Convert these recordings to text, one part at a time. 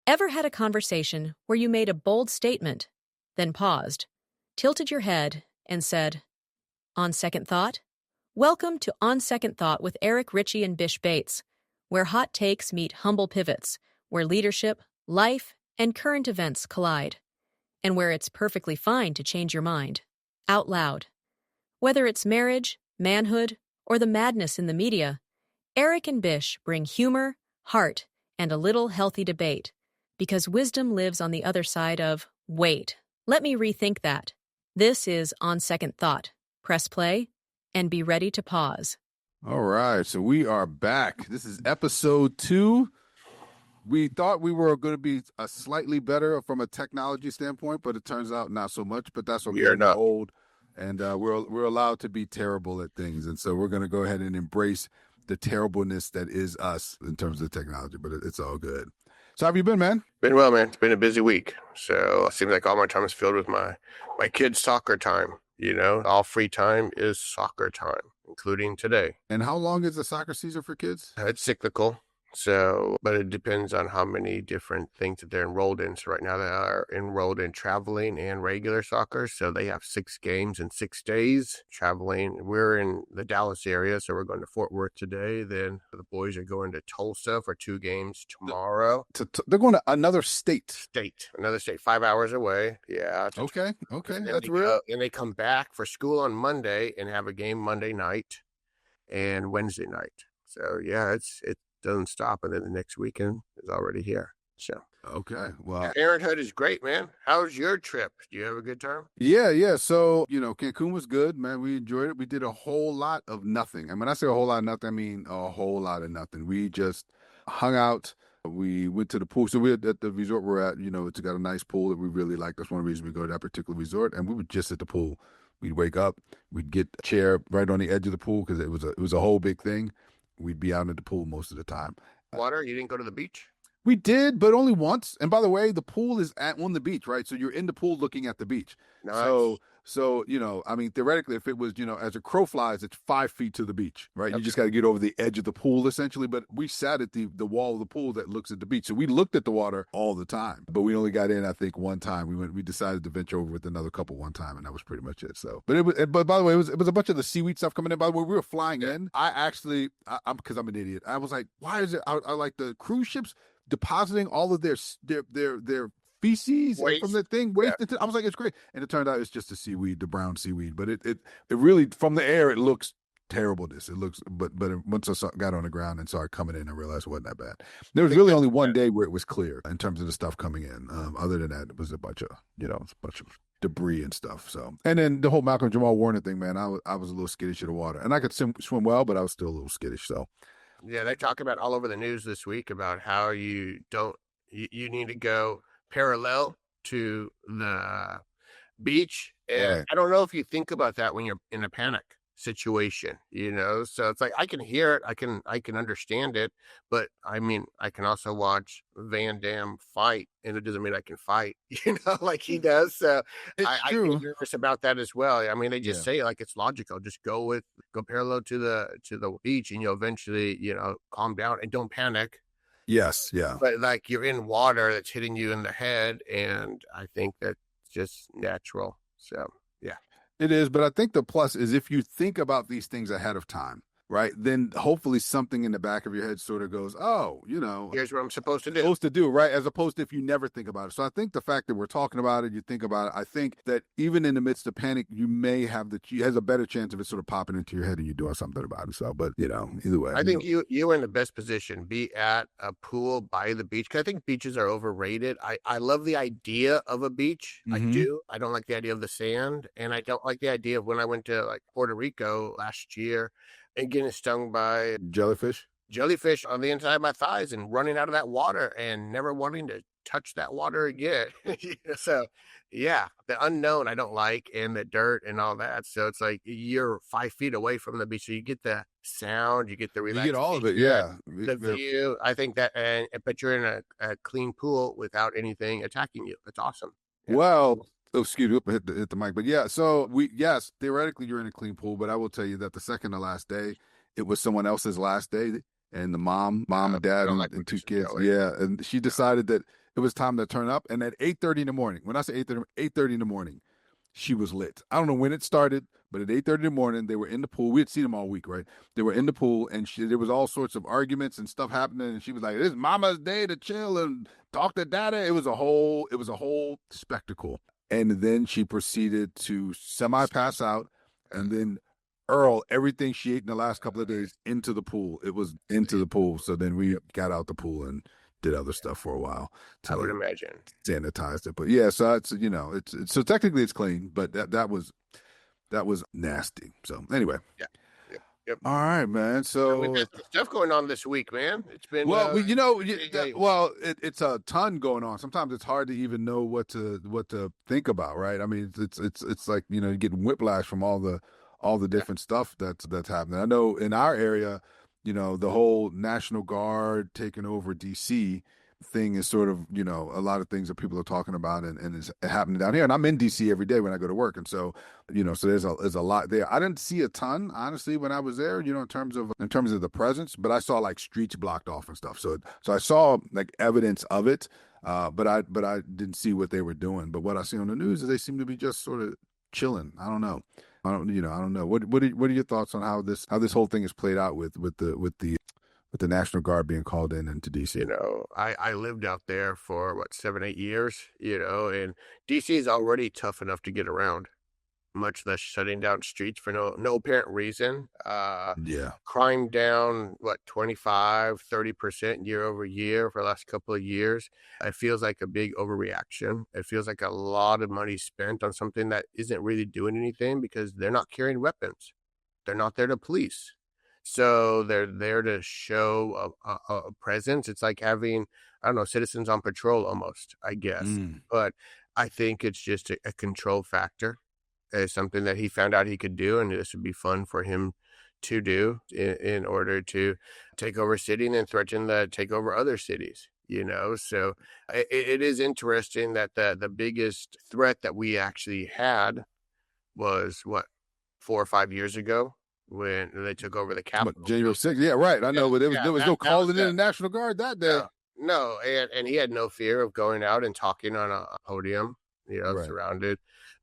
Ever had a conversation where you made a bold statement, then paused, tilted your head, and said, "On second thought"? Welcome to On Second Thought with Eric, Richey, and Bish Bates, where hot takes meet humble pivots, where leadership, life, and current events collide, and where it's perfectly fine to change your mind, out loud. Whether it's marriage, manhood, or the madness in the media, Eric and Bish bring humor, heart, and a little healthy debate, because wisdom lives on the other side of, "Wait, let me rethink that." This is On Second Thought. Press play and be ready to pause. All right, so we are back. This is episode 2. We thought we were going to be a slightly better from a technology standpoint, but it turns out not so much. But that's okay. We are not old, and we're allowed to be terrible at things, and so we're going to go ahead and embrace the terribleness that is us in terms of technology. But it's all good. So how have you been, man? Been well, man. It's been a busy week. So it seems like all my time is filled with my kids' soccer time. You know, all free time is soccer time, including today. And how long is the soccer season for kids? It's cyclical. So, but it depends on how many different things that they're enrolled in. So right now they are enrolled in traveling and regular soccer. So they have 6 games in 6 days traveling. We're in the Dallas area, so we're going to Fort Worth today. Then the boys are going to Tulsa for 2 games tomorrow. They're going to another state. Another state, 5 hours away. Yeah. Okay. That's real. And they come back for school on Monday and have a game Monday night and Wednesday night. So yeah, it doesn't stop, and then the next weekend is already here. So okay, well, Parenthood is great, man. How's your trip? Do you have a good time? Yeah. So Cancun was good, man. We enjoyed it. We did a whole lot of nothing, and when I say a whole lot of nothing, I mean a whole lot of nothing. We just hung out. We went to the pool. So we at the resort we're at. It's got a nice pool that we really like. That's one reason we go to that particular resort. And we were just at the pool. We'd wake up. We'd get a chair right on the edge of the pool because it was a whole big thing. We'd be out in the pool most of the time. Water? You didn't go to the beach? We did, but only once. And by the way, the pool is on the beach, right? So you're in the pool looking at the beach. Nice. So I mean, theoretically, if it was, as a crow flies, it's 5 feet to the beach, right? Okay. You just got to get over the edge of the pool, essentially. But we sat at the wall of the pool that looks at the beach. So we looked at the water all the time. But we only got in, I think, one time. We decided to venture over with another couple one time, and that was pretty much it. So, but by the way, it was a bunch of the seaweed stuff coming in. By the way, we were flying in. I'm because I'm an idiot. I was like, why is it? I like the cruise ships depositing all of their feces from the thing. I was like, it's great. And it turned out it's just the seaweed, the brown seaweed. But it really, from the air, it looks terribleness. It looks, but once I got on the ground and saw it coming in, I realized it wasn't that bad. There was really only one day where it was clear in terms of the stuff coming in. Other than that, it was a bunch of debris and stuff. So, and then the whole Malcolm Jamal Warner thing, man, I was a little skittish in the water. And I could swim well, but I was still a little skittish. So, yeah, they talk about all over the news this week about how you need to go parallel to the beach. And I don't know if you think about that when you're in a panic situation, so it's like I can hear it, I can understand it, but I mean I can also watch Van Damme fight, and it doesn't mean I can fight, like he does. So I get nervous about that as well. I mean, they just say it like it's logical. Just go parallel to the beach, and you'll eventually calm down and don't panic. Yes, yeah. But like you're in water that's hitting you in the head, and I think that's just natural. So yeah. It is, but I think the plus is if you think about these things ahead of time, right, then hopefully something in the back of your head sort of goes, oh, here's what I'm supposed to do. Right, as opposed to if you never think about it. So I think the fact that we're talking about it, you think about it, I think that even in the midst of panic, you may have has a better chance of it sort of popping into your head and you doing something about it. So, but either way. I think you're in the best position. Be at a pool by the beach. 'Cause I think beaches are overrated. I love the idea of a beach. Mm-hmm. I do. I don't like the idea of the sand. And I don't like the idea of when I went to like Puerto Rico last year and getting stung by jellyfish on the inside of my thighs and running out of that water and never wanting to touch that water again. So yeah, the unknown I don't like, and the dirt and all that. So it's like you're 5 feet away from the beach, so you get the sound, you get the relaxation, you get all of it. Yeah, the view. I think that, but you're in a clean pool without anything attacking you. It's awesome. Yeah. Well, excuse me, hit the mic. But yeah, so yes, theoretically you're in a clean pool, but I will tell you that the second to last day, it was someone else's last day, and the mom and dad and 2 kids. Yeah, and she decided that it was time to turn up. And at 8:30 in the morning, when I say 8:30 in the morning, she was lit. I don't know when it started, but at 8:30 in the morning, they were in the pool. We had seen them all week, right? They were in the pool, and there was all sorts of arguments and stuff happening. And she was like, "This is Mama's day to chill and talk to Dada." It was a whole spectacle. And then she proceeded to semi pass out, and then Earl everything she ate in the last couple of days into the pool. It was into the pool. So then we got out the pool and did other stuff for a while. I would imagine Sanitized it, but yeah. So it's it's so technically it's clean, but that was nasty. So anyway, yeah. Yep. All right, man. So we've got some stuff going on this week, man. It's been it's a ton going on. Sometimes it's hard to even know what to think about, right? I mean, it's like you're getting whiplash from all the different stuff that's happening. I know in our area, the whole National Guard taking over DC thing is sort of, a lot of things that people are talking about and it's happening down here. And I'm in DC every day when I go to work. And so, so there's a lot there. I didn't see a ton, honestly, when I was there, in terms of the presence, but I saw like streets blocked off and stuff. So I saw like evidence of it, but I didn't see what they were doing. But what I see on the news is they seem to be just sort of chilling. I don't know. I don't know. What are your thoughts on how this whole thing is played out with the National Guard being called into DC? I lived out there for 7-8 years, and DC is already tough enough to get around, much less shutting down streets for no apparent reason. Crime down 25-30% year over year for the last couple of years. It feels like a big overreaction. It feels like a lot of money spent on something that isn't really doing anything because they're not carrying weapons. They're not there to police. So they're there to show a presence. It's like having, I don't know, citizens on patrol almost, I guess. But I think it's just a control factor. It's something that he found out he could do, and this would be fun for him to do in order to take over a city and then threaten to take over other cities. So it is interesting that the biggest threat that we actually had was 4 or 5 years ago when they took over the Capitol. January 6th. Yeah, right. I know, but there was no calling in the National Guard that day. No, and he had no fear of going out and talking on a podium, right, surrounded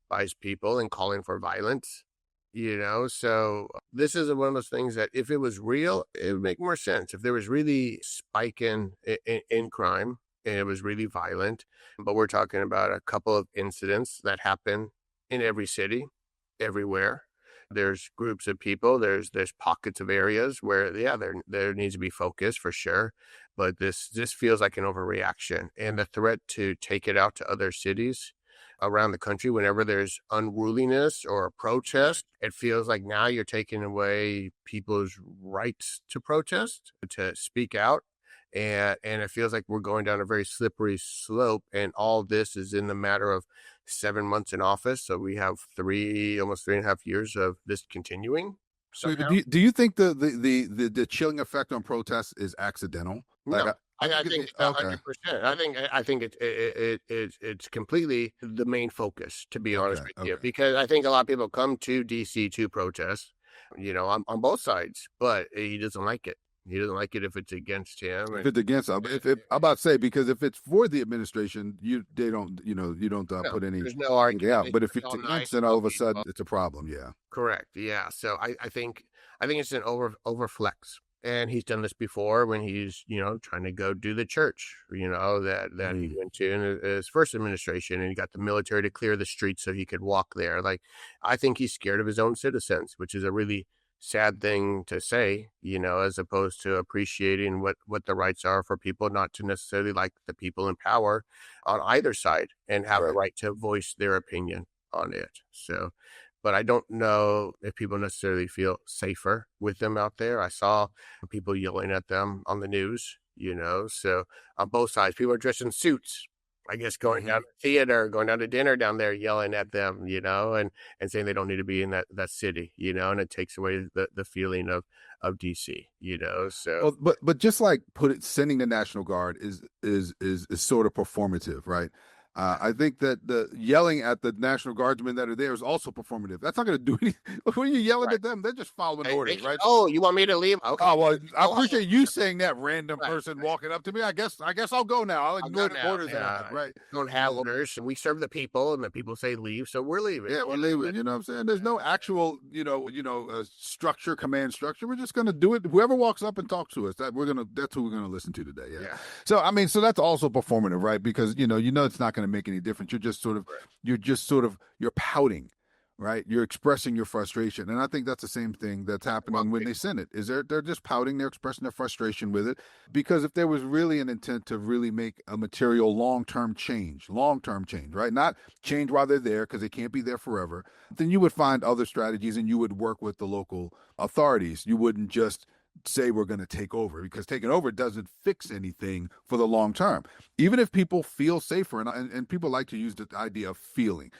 by his people and calling for violence. So this is one of those things that if it was real, it would make more sense. If there was really spike in crime and it was really violent, but we're talking about a couple of incidents that happen in every city, everywhere. There's groups of people, there's pockets of areas where, there needs to be focus for sure. But this feels like an overreaction, and the threat to take it out to other cities around the country whenever there's unruliness or a protest, it feels like now you're taking away people's rights to protest, to speak out. And it feels like we're going down a very slippery slope, and all this is in the matter of 7 months in office. So we have almost 3.5 years of this continuing. So do you think the chilling effect on protests is accidental? No, I think 100%. I think it's completely the main focus, to be honest with you, because I think a lot of people come to DC to protest, on both sides, but he doesn't like it. He doesn't like it if it's against him. If it's against him, I'm about to say, because if it's for the administration, you don't put any. There's no argument. Yeah, but if it's against, then all of a sudden it's a problem. Yeah, correct. Yeah, so I think it's an overflex, and he's done this before when he's trying to go do the church, that he went to in his first administration, and he got the military to clear the streets so he could walk there. Like, I think he's scared of his own citizens, which is a really sad thing to say, as opposed to appreciating what the rights are for people, not to necessarily like the people in power on either side and have a right to voice their opinion on it. So, but I don't know if people necessarily feel safer with them out there. I saw people yelling at them on the news, so on both sides, people are dressed in suits, I guess, going down to theater, going down to dinner down there, yelling at them, and saying they don't need to be in that city, and it takes away the feeling of DC, so. Well, but just like sending the National Guard is sort of performative, right? I think that the yelling at the National Guardsmen that are there is also performative. That's not going to do anything. When you're yelling at them, they're just following orders, right? Oh, you want me to leave? Okay. Oh, well, I appreciate you saying that, random Right. person walking up to me. I guess I'll go now. I'll ignore the orders that I have, right? Don't have orders. We serve the people, and the people say leave, so we're leaving. Yeah, we're leaving. You know what I'm saying? There's no actual, structure, command structure. We're just gonna do it. Whoever walks up and talks to us, that's who we're gonna listen to today. Yeah. So I mean, so that's also performative, right? Because it's not gonna make any difference. You're just sort of you're pouting. Right, you're expressing your frustration, and I think that's the same thing that's happening when they send it. They're just pouting, they're expressing their frustration with it, because if there was really an intent to really make a material long-term change, right, not change while they're there because they can't be there forever, then you would find other strategies and you would work with the local authorities. You wouldn't just say we're going to take over, because taking over doesn't fix anything for the long term. Even if people feel safer, and people like to use the idea of feeling.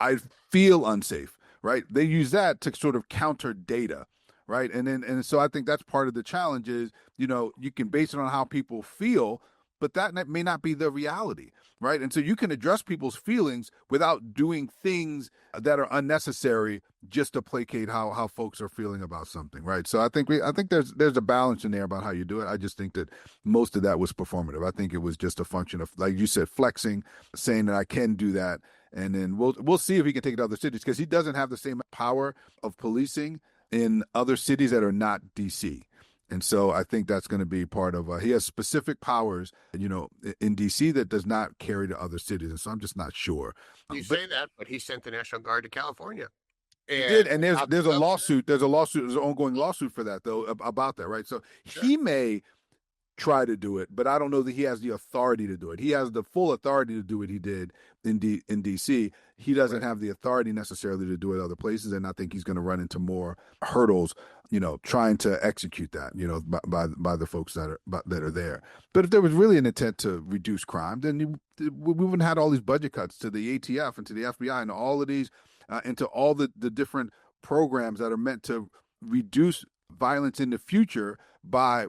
I feel unsafe, right? They use that to sort of counter data, right? And so I think that's part of the challenge is, you can base it on how people feel, but that may not be the reality, right? And so you can address people's feelings without doing things that are unnecessary just to placate how folks are feeling about something, right? So I think there's a balance in there about how you do it. I just think that most of that was performative. I think it was just a function of, like you said, flexing, saying that I can do that, and then we'll see if he can take it to other cities, because he doesn't have the same power of policing in other cities that are not DC. And so I think that's going to be part of, he has specific powers, in D.C. that does not carry to other cities. And so I'm just not sure. You say that, but he sent the National Guard to California. He did. And there's a lawsuit. There's an ongoing lawsuit for that, though, about that, right? So he may try to do it, but I don't know that he has the authority to do it. He has the full authority to do what he did in D.C. He doesn't have the authority necessarily to do it other places, and I think he's going to run into more hurdles, trying to execute that, by the folks that are there. But if there was really an intent to reduce crime, then we wouldn't have had all these budget cuts to the ATF and to the FBI and all of these, into all the different programs that are meant to reduce violence in the future by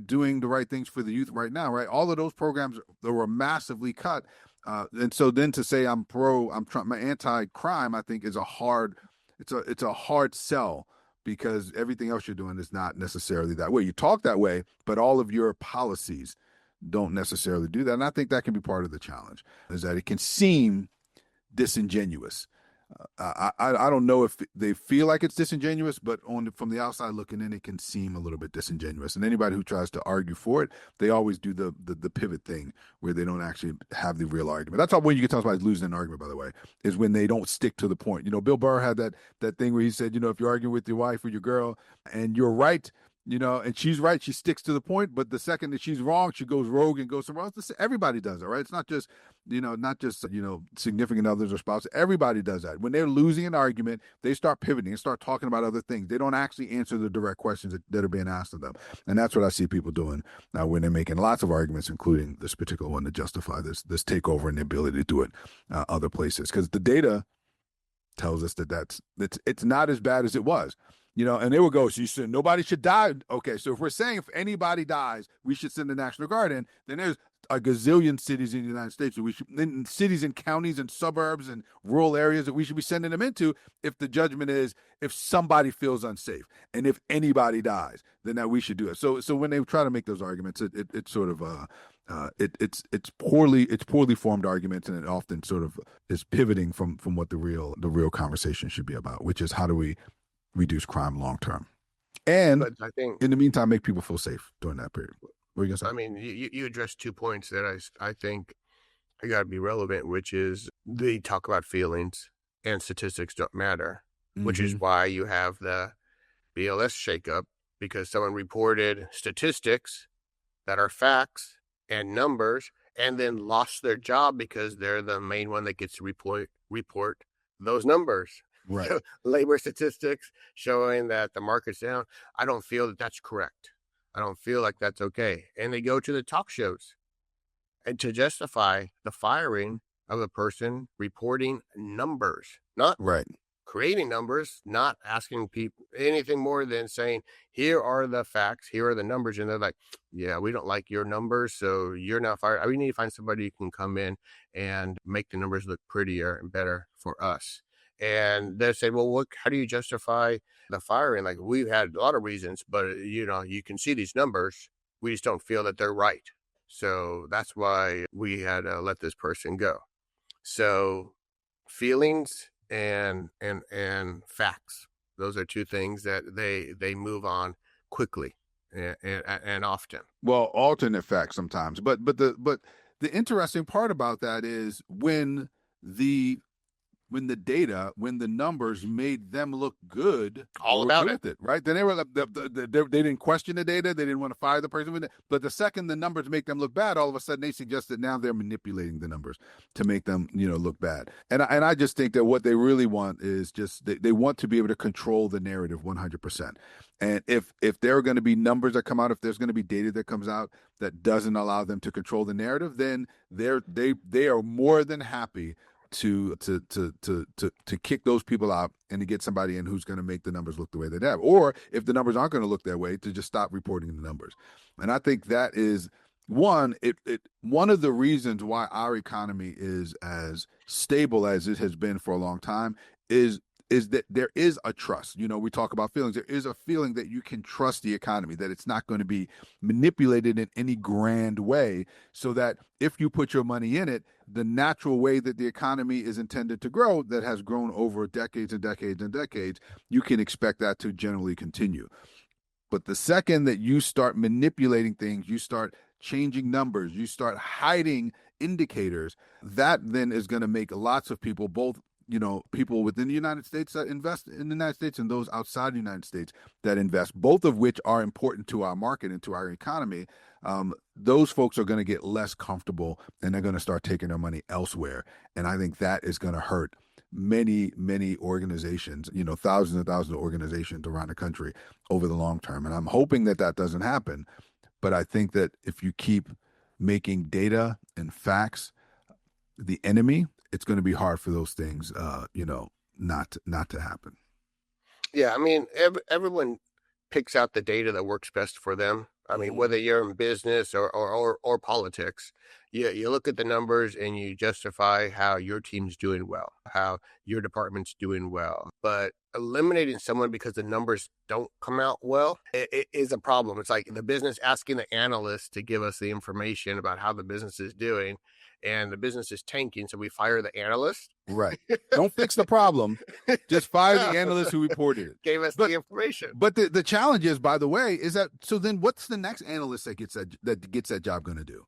doing the right things for the youth right now, right? All of those programs that were massively cut. And so then to say I'm anti-crime, I think is it's a hard sell, because everything else you're doing is not necessarily that way. You talk that way, but all of your policies don't necessarily do that. And I think that can be part of the challenge, is that it can seem disingenuous. I don't know if they feel like it's disingenuous, but from the outside looking in, it can seem a little bit disingenuous. And anybody who tries to argue for it, they always do the pivot thing where they don't actually have the real argument. That's how when you can tell somebody's losing an argument, by the way, is when they don't stick to the point. Bill Burr had that thing where he said, if you're arguing with your wife or your girl and you're right, and she's right, she sticks to the point. But the second that she's wrong, she goes rogue and goes somewhere else. Everybody does it, right? It's not just significant others or spouses. Everybody does that. When they're losing an argument, they start pivoting and start talking about other things. They don't actually answer the direct questions that are being asked of them. And that's what I see people doing when they're making lots of arguments, including this particular one, to justify this takeover and the ability to do it other places. Because the data tells us that it's not as bad as it was. And they will go, so you said nobody should die. Okay, so if we're saying if anybody dies, we should send the National Guard in, then there's a gazillion cities in the United States, cities and counties and suburbs and rural areas that we should be sending them into if the judgment is if somebody feels unsafe. And if anybody dies, then that we should do it. So when they try to make those arguments, it's sort of it's poorly formed arguments, and it often sort of is pivoting from what the real conversation should be about, which is how do we reduce crime long term, and I think in the meantime make people feel safe during that period. What are you gonna say? I mean, you addressed 2 points that I think I got to be relevant, which is they talk about feelings and statistics don't matter, which is why you have the BLS shakeup, because someone reported statistics that are facts and numbers, and then lost their job because they're the main one that gets to report those numbers. Right. Labor statistics showing that the market's down. I don't feel that that's correct. I don't feel like that's okay. And they go to the talk shows and to justify the firing of a person reporting numbers, not right creating numbers, not asking people anything more than saying, here are the facts, here are the numbers. And they're like, yeah, we don't like your numbers, so you're not fired. We need to find somebody who can come in and make the numbers look prettier and better for us. And they say, well, how do you justify the firing? Like, we've had a lot of reasons, but you can see these numbers. We just don't feel that they're right. So that's why we had to let this person go. So feelings and facts, those are two things that they move on quickly and often. Well, alternate facts sometimes, but the interesting part about that is when the numbers made them look good, all about it, with it, right? Then they were they didn't question the data, they didn't want to fire the person with it. But the second the numbers make them look bad, all of a sudden they suggest that now they're manipulating the numbers to make them look bad. And I just think that what they really want is just they want to be able to control the narrative 100%. And if there are going to be numbers that come out, if there's going to be data that comes out that doesn't allow them to control the narrative, then they are more than happy to kick those people out and to get somebody in who's going to make the numbers look the way they have. Or if the numbers aren't going to look that way, to just stop reporting the numbers. And I think that is one of the reasons why our economy is as stable as it has been for a long time is that there is a trust. We talk about feelings. There is a feeling that you can trust the economy, that it's not going to be manipulated in any grand way, so that if you put your money in it, the natural way that the economy is intended to grow, that has grown over decades and decades and decades, you can expect that to generally continue. But the second that you start manipulating things, you start changing numbers, you start hiding indicators, that then is going to make lots of people, both people within the United States that invest in the United States and those outside the United States that invest, both of which are important to our market and to our economy, those folks are going to get less comfortable and they're going to start taking their money elsewhere. And I think that is going to hurt many, many organizations, thousands and thousands of organizations around the country over the long term. And I'm hoping that doesn't happen. But I think that if you keep making data and facts the enemy, it's going to be hard for those things, not to happen. Yeah, I mean, everyone picks out the data that works best for them. I mean, whether you're in business or politics, you look at the numbers and you justify how your team's doing well, how your department's doing well. But eliminating someone because the numbers don't come out well, it is a problem. It's like the business asking the analyst to give us the information about how the business is doing, and the business is tanking, so we fire the analyst. Right. Don't fix the problem. Just fire the analyst who reported it. Gave us the information. But the challenge is, by the way, is that, so then what's the next analyst that gets that job going to do?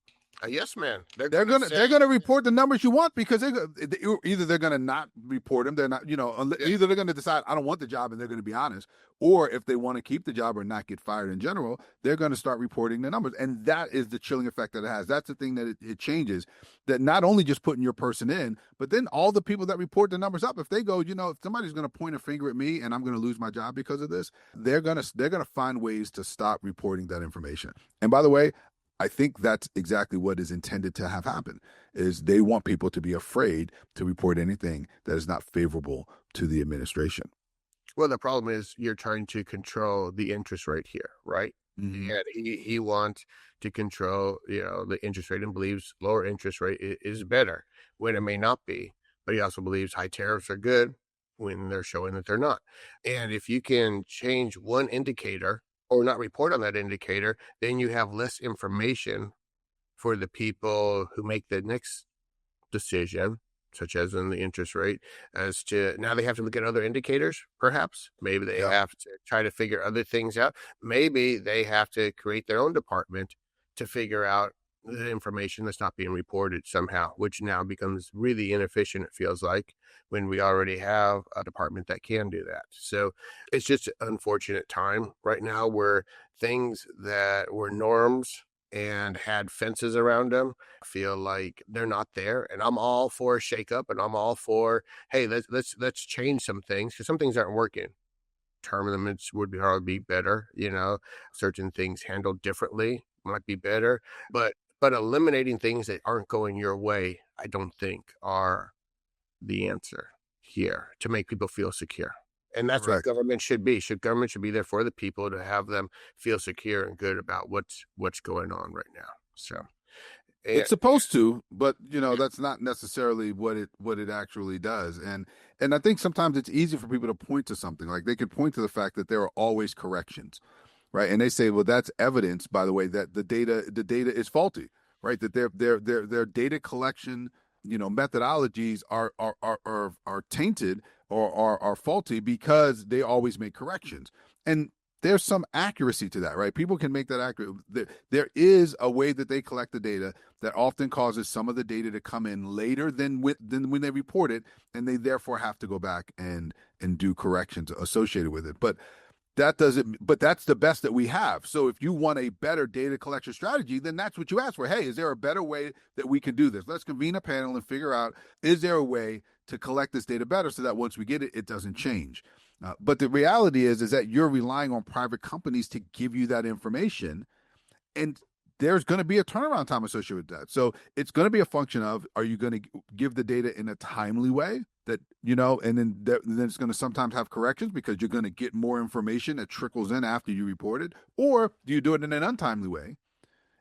Yes, man. They're gonna report the numbers you want, because either they're gonna not report them, they're not, either they're gonna decide I don't want the job and they're gonna be honest, or if they want to keep the job or not get fired in general, they're gonna start reporting the numbers, and that is the chilling effect that it has. That's the thing that it changes. That not only just putting your person in, but then all the people that report the numbers up, if they go, if somebody's gonna point a finger at me and I'm gonna lose my job because of this, they're gonna find ways to stop reporting that information. And by the way, I think that's exactly what is intended to have happen, is they want people to be afraid to report anything that is not favorable to the administration. Well, the problem is you're trying to control the interest rate here, right? Mm-hmm. And he wants to control, the interest rate, and believes lower interest rate is better when it may not be. But he also believes high tariffs are good when they're showing that they're not. And if you can change one indicator or not report on that indicator, then you have less information for the people who make the next decision, such as in the interest rate, as to now they have to look at other indicators, perhaps. Maybe they have to try to figure other things out. Maybe they have to create their own department to figure out the information that's not being reported somehow, which now becomes really inefficient, it feels like, when we already have a department that can do that. So it's just an unfortunate time right now where things that were norms and had fences around them feel like they're not there. And I'm all for a shakeup, and I'm all for, hey, let's change some things, because some things aren't working. Term limits would be better, certain things handled differently might be better, but eliminating things that aren't going your way, I don't think are the answer here to make people feel secure. And that's what government should be. Government should be there for the people to have them feel secure and good about what's going on right now. So it's supposed to, but that's not necessarily what it actually does. And I think sometimes it's easy for people to point to something. Like they could point to the fact that there are always corrections, right? And they say, well, that's evidence, by the way, that the data is faulty, right? That their data collection, methodologies are tainted or are faulty because they always make corrections. And there's some accuracy to that, right? People can make that accurate. There is a way that they collect the data that often causes some of the data to come in later than when they report it, and they therefore have to go back and do corrections associated with it. But that's the best that we have. So if you want a better data collection strategy, then that's what you ask for. Hey, is there a better way that we can do this? Let's convene a panel and figure out, is there a way to collect this data better so that once we get it, it doesn't change? But the reality is that you're relying on private companies to give you that information, and there's going to be a turnaround time associated with that. So it's going to be a function of, are you going to give the data in a timely way that, and then it's going to sometimes have corrections because you're going to get more information that trickles in after you report it, or do you do it in an untimely way?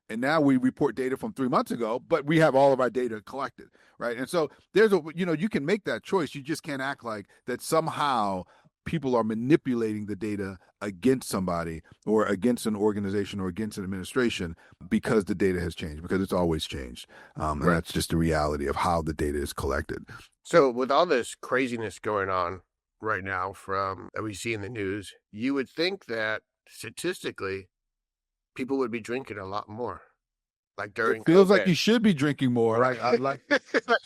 And now we report data from 3 months ago, but we have all of our data collected, right? And so there's you can make that choice. You just can't act like that somehow people are manipulating the data against somebody or against an organization or against an administration because the data has changed, because it's always changed. And that's just the reality of how the data is collected. So with all this craziness going on right now that we see in the news, you would think that statistically people would be drinking a lot more. Like during it feels COVID. Like you should be drinking more. Like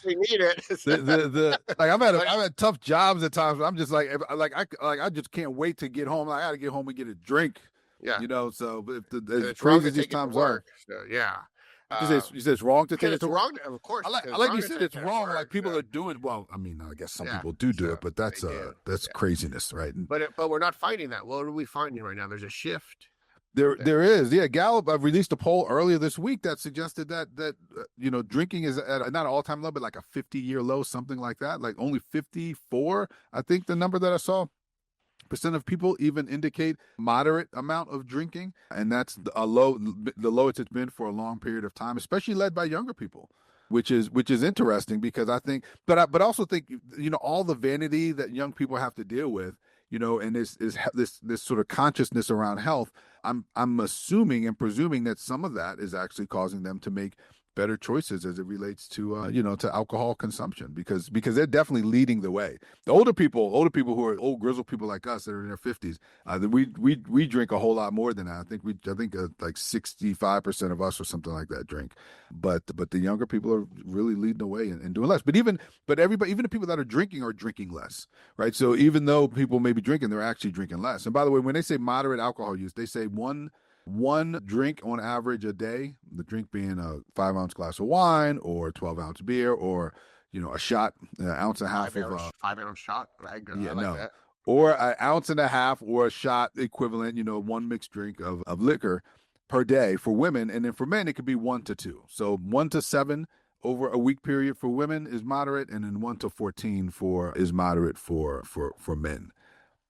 we need it. Like I've had tough jobs at times. I'm just I just can't wait to get home. I got to get home and get a drink. Yeah. So as crazy as these times are. So, yeah. You say it's wrong to take it to wrong. Of course. I like you said it's wrong. Like people are doing. Well, I mean, I guess some people do it, but that's craziness, right? But we're not finding that. What are we finding right now? There's a shift. There is. Yeah. Gallup released a poll earlier this week that suggested that drinking is at not an all-time low, but like a 50-year low, something like that. Like only 54, I think the number that I saw, % of people even indicate moderate amount of drinking. And that's the lowest it's been for a long period of time, especially led by younger people, which is interesting because I think, but also think, all the vanity that young people have to deal with, and this sort of consciousness around health, I'm assuming and presuming that some of that is actually causing them to make better choices as it relates to to alcohol consumption, because they're definitely leading the way. The older people who are old grizzled people like us that are in their 50s, we drink a whole lot more than that. I think like 65% of us or something like that drink, but the younger people are really leading the way and doing less. But even the people that are drinking less, right? So even though people may be drinking, they're actually drinking less. And by the way, when they say moderate alcohol use, they say one drink on average a day, the drink being a 5-ounce glass of wine or 12-ounce beer or, a shot, an ounce and a half of 5-ounce shot. That. Or an ounce and a half or a shot equivalent, one mixed drink of liquor per day for women. And then for men, it could be 1 to 2. So 1 to 7 over a week period for women is moderate. And then 1 to 14 is moderate for men.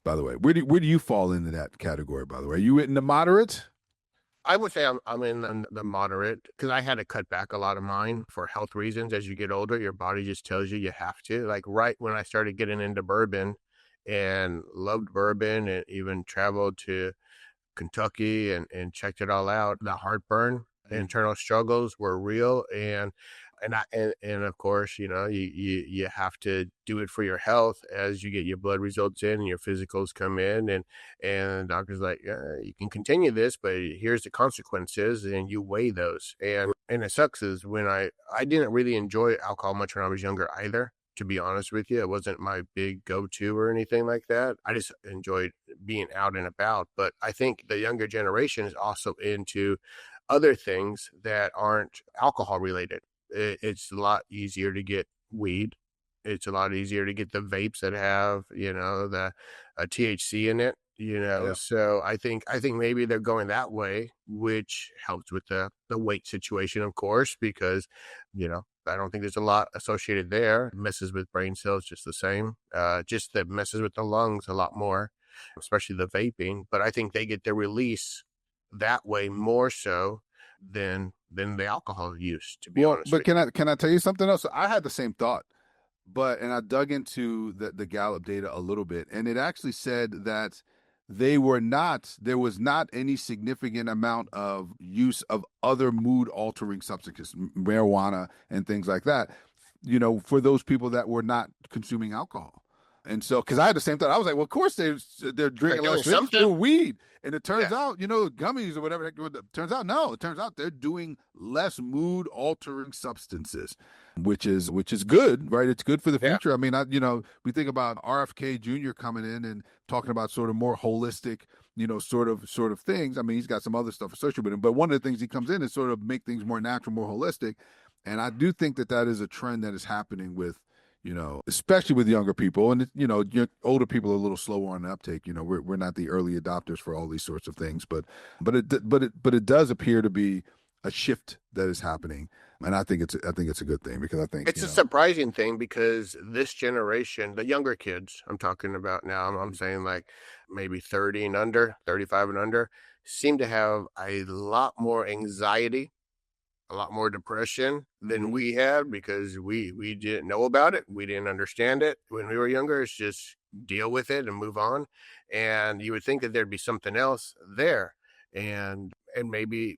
By the way, where do you fall into that category, by the way? Are you in the moderate? I would say I'm in the moderate, because I had to cut back a lot of mine for health reasons. As you get older, your body just tells you have to. Like right when I started getting into bourbon and loved bourbon and even traveled to Kentucky and checked it all out, the heartburn, internal struggles were real. And of course, you have to do it for your health as you get your blood results in and your physicals come in, and the doctor's like, you can continue this, but here's the consequences, and you weigh those. And it sucks is when I didn't really enjoy alcohol much when I was younger either, to be honest with you. It wasn't my big go-to or anything like that. I just enjoyed being out and about. But I think the younger generation is also into other things that aren't alcohol related. It's a lot easier to get weed. It's a lot easier to get the vapes that have, the THC in it, Yeah. So I think maybe they're going that way, which helps with the weight situation, of course, because, I don't think there's a lot associated there. It messes with brain cells just the same. Just that messes with the lungs a lot more, especially the vaping. But I think they get their release that way more so than the alcohol use, to be honest. But can I tell you something else? I had the same thought, and I dug into the Gallup data a little bit, and it actually said that there was not any significant amount of use of other mood altering substances, marijuana and things like that, for those people that were not consuming alcohol. And so, because I had the same thought, I was like, well, of course they're drinking less. They're doing weed. And it turns out, gummies or whatever, it turns out they're doing less mood altering substances, which is good, right? It's good for the future. I mean, we think about RFK Jr. coming in and talking about sort of more holistic, sort of things. I mean, he's got some other stuff associated with him, but one of the things he comes in is sort of make things more natural, more holistic. And I do think that is a trend that is happening with, especially with younger people, and older people are a little slower on the uptake. We're not the early adopters for all these sorts of things, but it does appear to be a shift that is happening, and I think it's a good thing, because I think it's a surprising thing, because this generation, the younger kids I'm talking about now, I'm saying like maybe 30 and under, 35 and under, seem to have a lot more anxiety, a lot more depression than we had, because we didn't know about it. We didn't understand it when we were younger. It's just deal with it and move on. And you would think that there'd be something else there. And maybe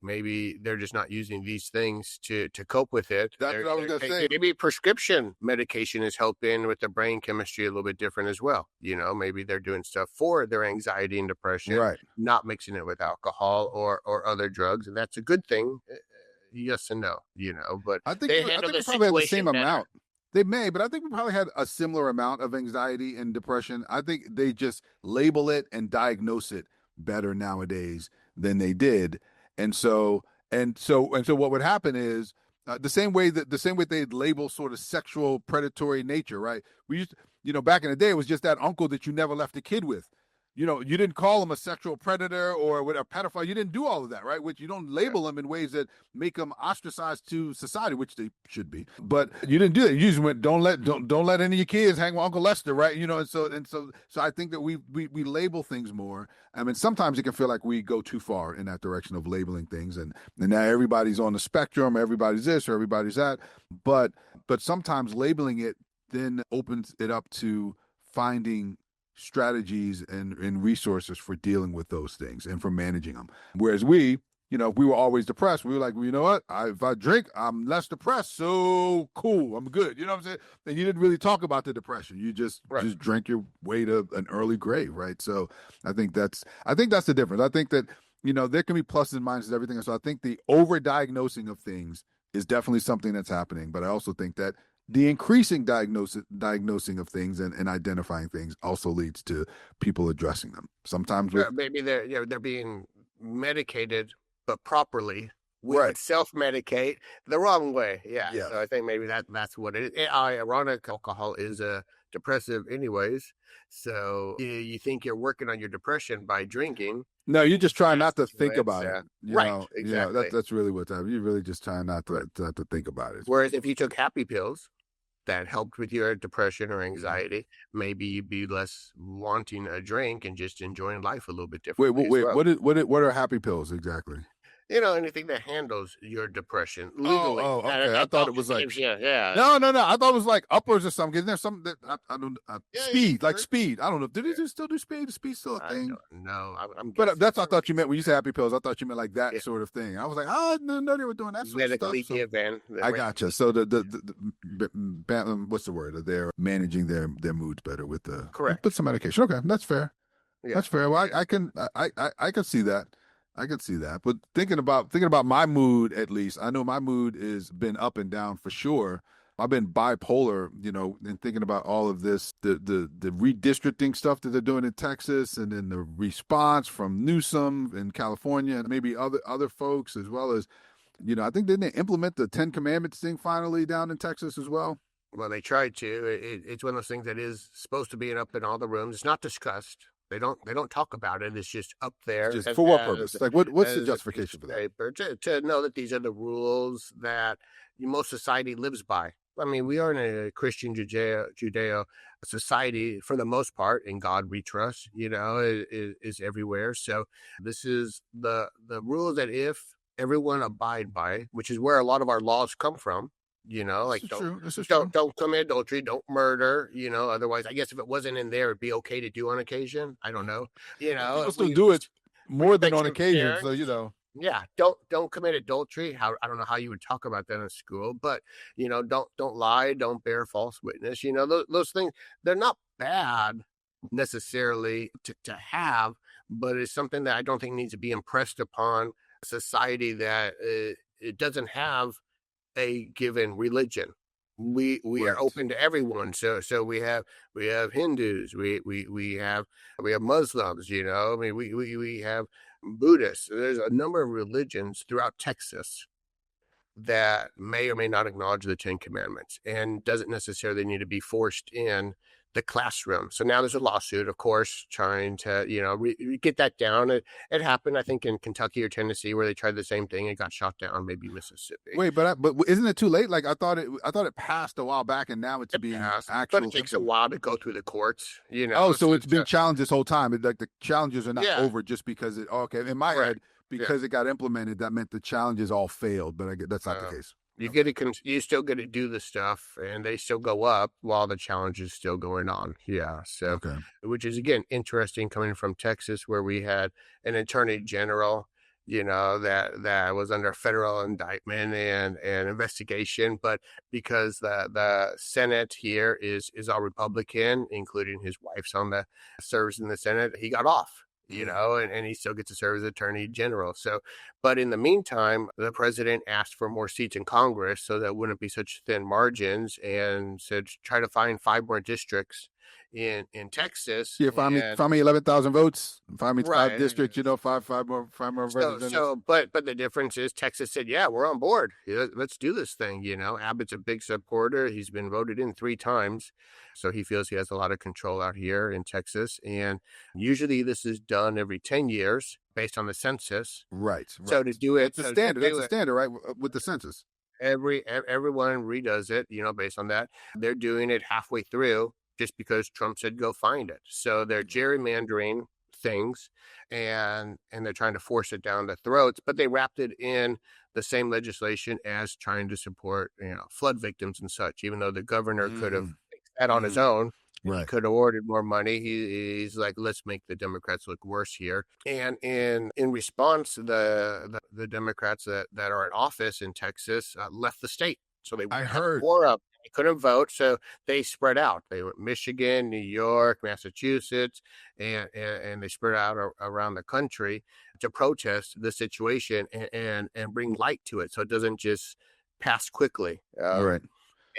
they're just not using these things to cope with it. That's what I was going to say. Maybe prescription medication is helping with the brain chemistry a little bit different as well. Maybe they're doing stuff for their anxiety and depression, right? Not mixing it with alcohol or other drugs. And that's a good thing. Yes and no, but I think we probably have the same amount. They may, but I think we probably had a similar amount of anxiety and depression. I think they just label it and diagnose it better nowadays than they did. And so what would happen is the same way they label sort of sexual predatory nature, right? We used to, back in the day, it was just that uncle that you never left a kid with. You didn't call him a sexual predator or a pedophile. You didn't do all of that, right? Which you don't label them in ways that make them ostracized to society, which they should be. But you didn't do that. You just went, don't let any of your kids hang with Uncle Lester, right? And so I think that we label things more. I mean, sometimes it can feel like we go too far in that direction of labeling things, and now everybody's on the spectrum, everybody's this or everybody's that. But sometimes labeling it then opens it up to finding strategies and resources for dealing with those things and for managing them. Whereas we were always depressed. We were like, well, you know what? If I drink, I'm less depressed. So cool. I'm good. You know what I'm saying? And you didn't really talk about the depression. You just drank your way to an early grave, right? So I think that's the difference. I think that, there can be pluses and minuses, everything. So I think the over-diagnosing of things is definitely something that's happening. But I also think that the increasing diagnosing of things and identifying things also leads to people addressing them. Sometimes maybe they're being medicated, but properly. We would self-medicate the wrong way. Yeah. So I think maybe that's what it is. Ironic, alcohol is a depressive anyways. So you think you're working on your depression by drinking. No, you're just trying not to think about it. Exactly. That's really what's happening. You're really just trying not to think about it. Whereas if you took happy pills that helped with your depression or anxiety, maybe you'd be less wanting a drink and just enjoying life a little bit differently. Wait, what are happy pills exactly? Anything that handles your depression legally. Oh, okay. I thought it was like yeah. No. I thought it was like uppers or something. Isn't there something that I don't speed, like speed? I don't know. Did they still do speed? Is speed still a thing? No, I'm. But that's what I thought you meant when you said happy pills. I thought you meant like that sort of thing. I was like, no, they were doing that sort of stuff. Medically given. I gotcha. So what's the word? They're managing their moods better with the correct. Put some medication. Okay, that's fair. Yeah. That's fair. Well, I can see that. I could see that. But thinking about my mood, at least, I know my mood has been up and down for sure. I've been bipolar, and thinking about all of this, the redistricting stuff that they're doing in Texas, and then the response from Newsom in California, and maybe other folks, as well as, I think didn't they implement the 10 Commandments thing finally down in Texas as well? Well, they tried to. It's one of those things that is supposed to be up in all the rooms. It's not discussed. They don't talk about it. It's just up there. Just for what purpose? Like, what's the as a justification for that? paper to know that these are the rules that most society lives by. I mean, we are in a Christian Judeo society for the most part, and God we trust, is everywhere. So this is the rules that if everyone abide by, which is where a lot of our laws come from, like This is true. don't commit adultery, don't murder, otherwise I guess if it wasn't in there, it'd be okay to do on occasion. I don't know. People still do it more than on occasion. So, yeah, don't commit adultery. I don't know how you would talk about that in school, but don't lie, don't bear false witness. Those things, they're not bad necessarily to have, but it's something that I don't think needs to be impressed upon a society that it doesn't have a given religion. We are open to everyone. So we have Hindus, we have Muslims, I mean, we have Buddhists. There's a number of religions throughout Texas that may or may not acknowledge the 10 Commandments and doesn't necessarily need to be forced in the classroom. So now there's a lawsuit, of course, trying to, get that down. It happened, I think, in Kentucky or Tennessee where they tried the same thing and got shot down, maybe Mississippi. Wait, but isn't it too late? Like I thought it passed a while back and now it's being actual. But it takes a while to go through the courts, Oh, so it's been challenged this whole time. Like the challenges are not over just because in my head, because it got implemented, that meant the challenges all failed, but that's not the case. You still get to do the stuff, and they still go up while the challenge is still going on. Yeah, so which is again interesting coming from Texas, where we had an attorney general, that was under federal indictment and investigation, but because the Senate here is all Republican, including his wife's serves in the Senate, he got off. And he still gets to serve as attorney general. So, but in the meantime, the president asked for more seats in Congress so that wouldn't be such thin margins, and said, try to find 5 more districts in Texas. Yeah, find me 11,000 votes. Find me 5 districts. 5 more representatives. But the difference is Texas said, yeah, we're on board. Yeah, let's do this thing. Abbott's a big supporter. He's been voted in 3 times. So he feels he has a lot of control out here in Texas. And usually this is done every 10 years based on the census. Right. So to do it. That's the standard, right? With the census. Everyone redoes it, based on that. They're doing it halfway through just because Trump said go find it. So they're gerrymandering things and they're trying to force it down the throats, but they wrapped it in the same legislation as trying to support, flood victims and such, even though the governor could have that on his own. Right. He could have ordered more money. He's like, let's make the Democrats look worse here. And in response, the Democrats that are in office in Texas left the state. So they wore up. They couldn't vote, so they spread out. They went Michigan, New York, Massachusetts, and they spread out around the country to protest the situation and bring light to it, so it doesn't just pass quickly. Right.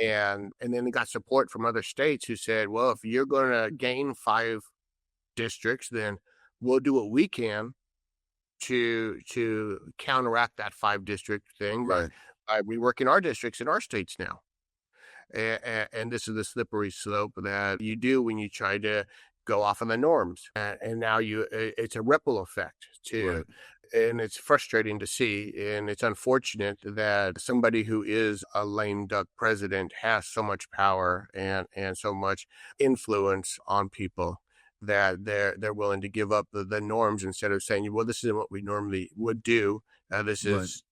And then they got support from other states who said, well, if you're going to gain 5 districts, then we'll do what we can to counteract that 5 district thing by reworking our districts in our states now. And this is the slippery slope that you do when you try to go off on the norms. And now it's a ripple effect too. Right. And it's frustrating to see, and it's unfortunate that somebody who is a lame duck president has so much power and so much influence on people that they're willing to give up the norms instead of saying, well, this isn't what we normally would do. This is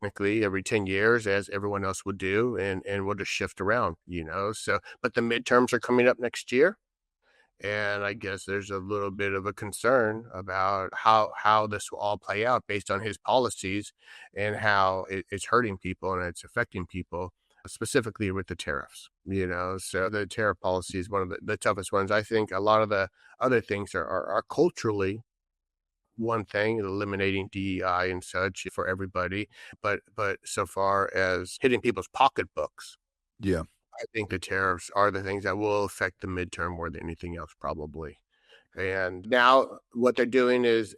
technically every 10 years, as everyone else would do, and we'll just shift around, So, but the midterms are coming up next year. And I guess there's a little bit of a concern about how this will all play out based on his policies and how it's hurting people and it's affecting people, specifically with the tariffs, So the tariff policy is one of the toughest ones. I think a lot of the other things are culturally one thing, eliminating DEI and such for everybody. But so far as hitting people's pocketbooks. Yeah. I think the tariffs are the things that will affect the midterm more than anything else, probably. And now what they're doing is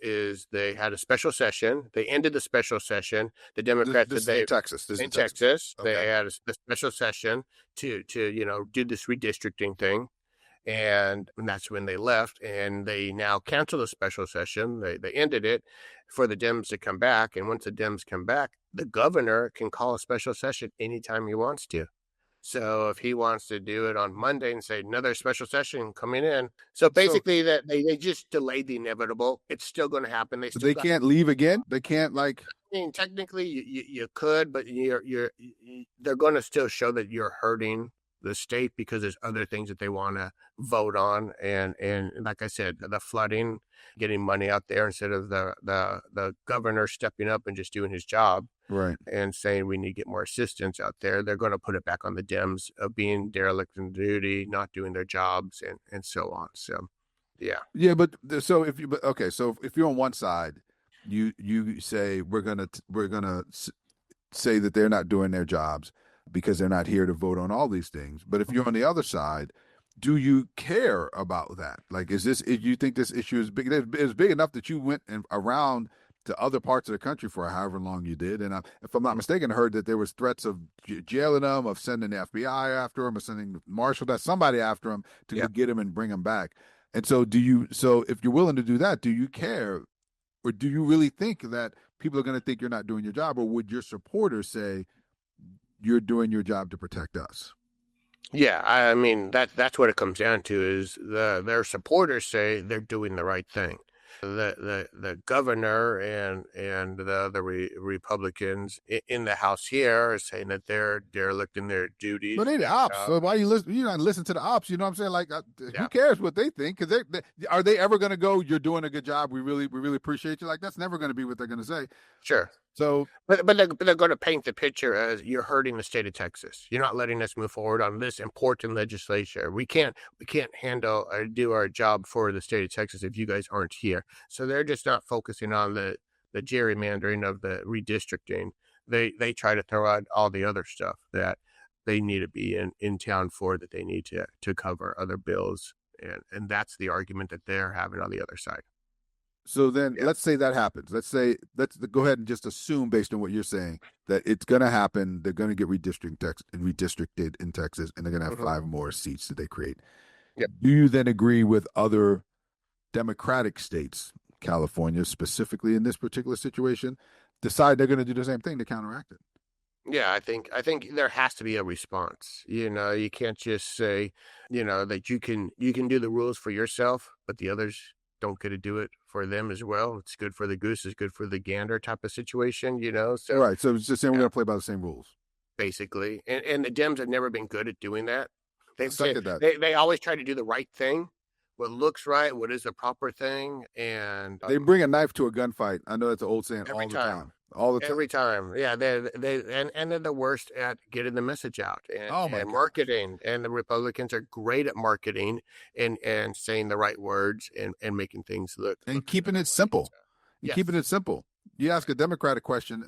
they had a special session. They ended the special session. The Democrats in Texas. Okay. They had a special session to do this redistricting thing. And that's when they left, and they now canceled the special session. They ended it for the Dems to come back. And once the Dems come back, the governor can call a special session anytime he wants to. So if he wants to do it on Monday and say another special session coming in. So basically that they just delayed the inevitable. It's still going to happen. They can't leave again. They can't like. I mean, technically you could, but they're going to still show that you're hurting the state because there's other things that they want to vote on. And like I said, the flooding, getting money out there instead of the governor stepping up and just doing his job. Right. And saying we need to get more assistance out there. They're going to put it back on the Dems of being derelict in duty, not doing their jobs, and so on. So, yeah. Yeah, but so if you're on one side, you say we're gonna say that they're not doing their jobs because they're not here to vote on all these things. But if you're on the other side, do you care about that? Like, do you think this issue is big? It's big enough that you went around to other parts of the country for however long you did. And if I'm not mistaken, I heard that there was threats of jailing them, of sending the FBI after him, or sending somebody after him to go get him and bring him back. And so if you're willing to do that, do you care? Or do you really think that people are going to think you're not doing your job? Or would your supporters say you're doing your job to protect us? Yeah, I mean, that's what it comes down to is their supporters say they're doing the right thing. The governor and the Republicans in the House here are saying that they're derelict in their duties. But they're the ops. So why you not listen to the ops? You know what I'm saying? Like, who cares what they think? Because are they ever going to go, you're doing a good job, we really appreciate you? Like, that's never going to be what they're going to say. Sure. So, but they're going to paint the picture as you're hurting the state of Texas. You're not letting us move forward on this important legislation. We can't handle or do our job for the state of Texas if you guys aren't here. So they're just not focusing on the gerrymandering of the redistricting. They try to throw out all the other stuff that they need to be in town for, that they need to cover other bills, and that's the argument that they're having on the other side. So then let's say that happens. Let's go ahead and just assume, based on what you're saying, that it's going to happen. They're going to get redistricted in Texas, and they're going to have 5 more seats that they create. Yep. Do you then agree with other Democratic states, California specifically in this particular situation, decide they're going to do the same thing to counteract it? Yeah, I think there has to be a response. You can't just say, that you can do the rules for yourself, but the others don't get to do it for them as well. It's good for the goose, it's good for the gander type of situation, So right. So it's just saying we're going to play by the same rules, basically. And the Dems have never been good at doing that. They always try to do the right thing, what looks right, what is the proper thing, and they bring a knife to a gunfight. I know that's an old saying. All the time. Every time. Yeah, they're the worst at getting the message out and marketing. And the Republicans are great at marketing and saying the right words and making things look keeping it simple. Keeping it simple. You ask a Democratic question,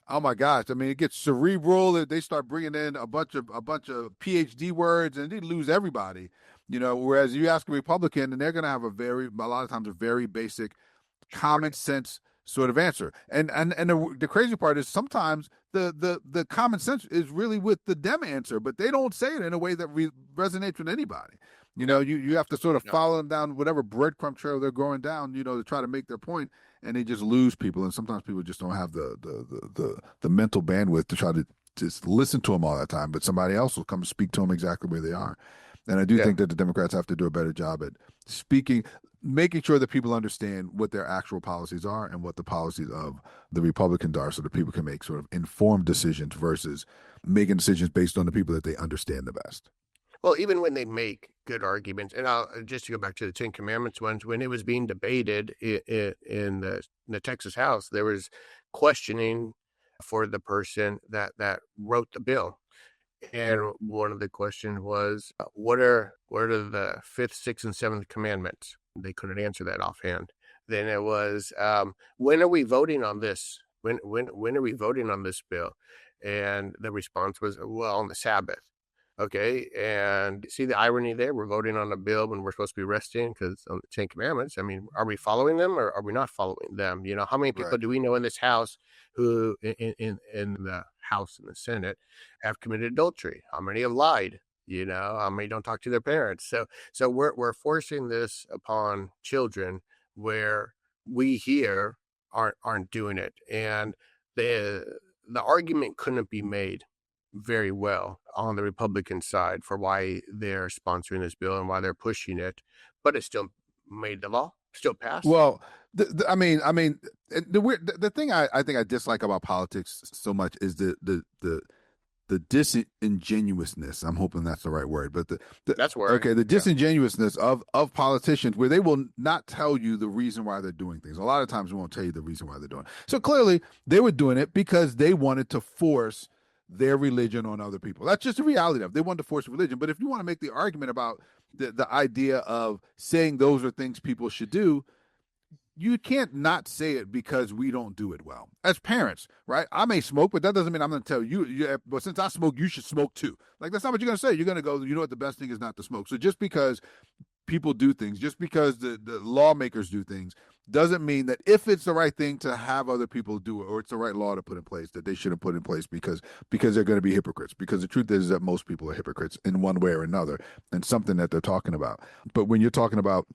oh my gosh! I mean, it gets cerebral. They start bringing in a bunch of PhD words, and they lose everybody. Whereas you ask a Republican, and they're going to have a lot of times a very basic, common sense sort of answer. And the crazy part is sometimes the common sense is really with the Dem answer, but they don't say it in a way that resonates with anybody. You have to sort of follow them down whatever breadcrumb trail they're going down, to try to make their point, and they just lose people. And sometimes people just don't have the mental bandwidth to try to just listen to them all the time. But somebody else will come and speak to them exactly where they are. And I do think that the Democrats have to do a better job at making sure that people understand what their actual policies are and what the policies of the Republicans are, so that people can make sort of informed decisions versus making decisions based on the people that they understand the best. Well, even when they make good arguments, and just to go back to the 10 Commandments ones, when it was being debated in the Texas House, there was questioning for the person that wrote the bill. And one of the questions was, what are the 5th, 6th, and 7th commandments? They couldn't answer that offhand. Then it was, when are we voting on this? When are we voting on this bill? And the response was, well, on the Sabbath. Okay, and see the irony there? We're voting on a bill when we're supposed to be resting because on the 10 Commandments. I mean, are we following them or are we not following them? How many people do we know in this house who, in the House and the Senate, have committed adultery? How many have lied? Don't talk to their parents. So we're forcing this upon children where we here aren't doing it. And the argument couldn't be made very well on the Republican side for why they're sponsoring this bill and why they're pushing it, but it still made the law, still passed. Well, the thing I think I dislike about politics so much is the disingenuousness. I'm hoping that's the right word, but that's where the disingenuousness of politicians, where they will not tell you the reason why they're doing things. A lot of times they won't tell you the reason why they're doing it. So clearly they were doing it because they wanted to force their religion on other people. That's just the reality of it. They wanted to force religion. But if you want to make the argument about the idea of saying those are things people should do, you can't not say it because we don't do it well. As parents, right? I may smoke, but that doesn't mean I'm going to tell you, but since I smoke, you should smoke too. Like, that's not what you're going to say. You're going to go, you know what, the best thing is not to smoke. So just because people do things, just because the lawmakers do things, doesn't mean that if it's the right thing to have other people do it, or it's the right law to put in place, that they shouldn't put in place because they're going to be hypocrites. Because the truth is that most people are hypocrites in one way or another, and something that they're talking about. But when you're talking about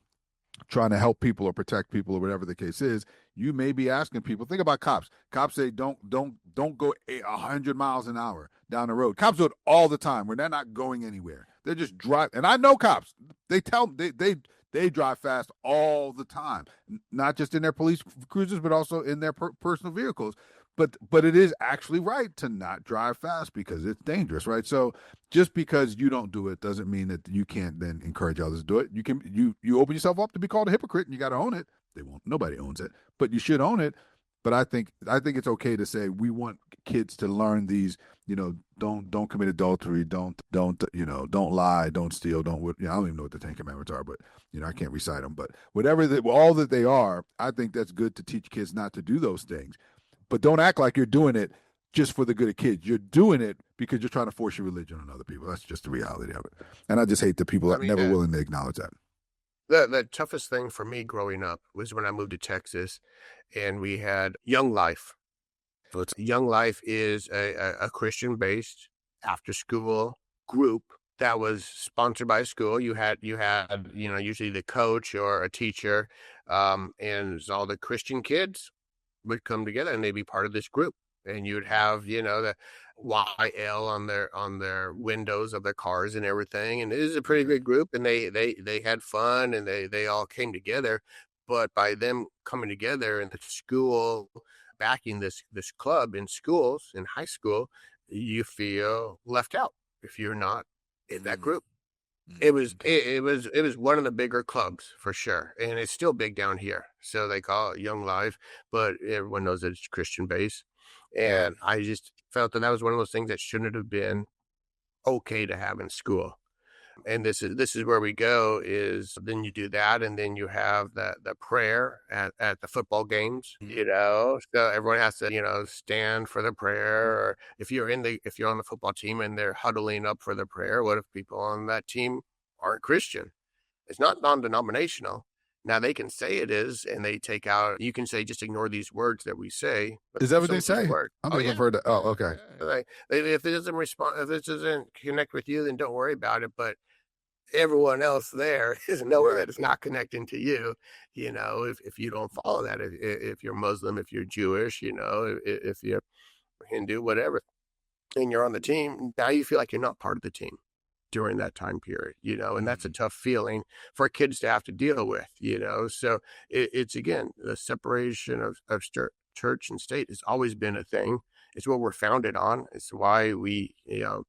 trying to help people or protect people or whatever the case is, you may be asking people. Think about cops. Cops say don't go 100 miles an hour down the road. Cops do it all the time when they're not going anywhere. They're just drive. And I know cops. They drive fast all the time, not just in their police cruisers, but also in their personal vehicles. But it is actually right to not drive fast because it's dangerous, right? So just because you don't do it doesn't mean that you can't then encourage others to do it. You open yourself up to be called a hypocrite, and you got to own it. They won't. Nobody owns it, but you should own it. But I think it's okay to say we want kids to learn these. Don't commit adultery. Don't lie. Don't steal. Don't. I don't even know what the 10 Commandments are, but I can't recite them. But all that they are, I think that's good to teach kids not to do those things. But don't act like you're doing it just for the good of kids. You're doing it because you're trying to force your religion on other people. That's just the reality of it. And I just hate the people that never willing to acknowledge that. The toughest thing for me growing up was when I moved to Texas and we had Young Life. So Young Life is a Christian-based after-school group that was sponsored by a school. You had usually the coach or a teacher, and all the Christian kids would come together and they'd be part of this group, and you'd have the YL on their windows of their cars and everything, and it was a pretty good group, and they had fun, and they all came together. But by them coming together and the school backing this club in schools, in high school, you feel left out if you're not in that group. It was one of the bigger clubs for sure, and it's still big down here. So they call it Young Life, but everyone knows that it's Christian based. And I just felt that was one of those things that shouldn't have been okay to have in school. And this is where we go. Is then you do that, and then you have the prayer at the football games. So everyone has to stand for the prayer. Or if you're on the football team and they're huddling up for the prayer, what if people on that team aren't Christian? It's not non-denominational. Now they can say it is, and they take out. You can say just ignore these words that we say. Is that what they say? I'm not heard that. Oh, okay. Like, if it doesn't respond, if it doesn't connect with you, then don't worry about it. But everyone else there is nowhere that is not connecting to you. If you don't follow that, if you're Muslim, if you're Jewish, if you're Hindu, whatever, and you're on the team, now you feel like you're not part of the team during that time period, and that's a tough feeling for kids to have to deal with, so it's again, the separation of church and state has always been a thing. It's what we're founded on. It's why we,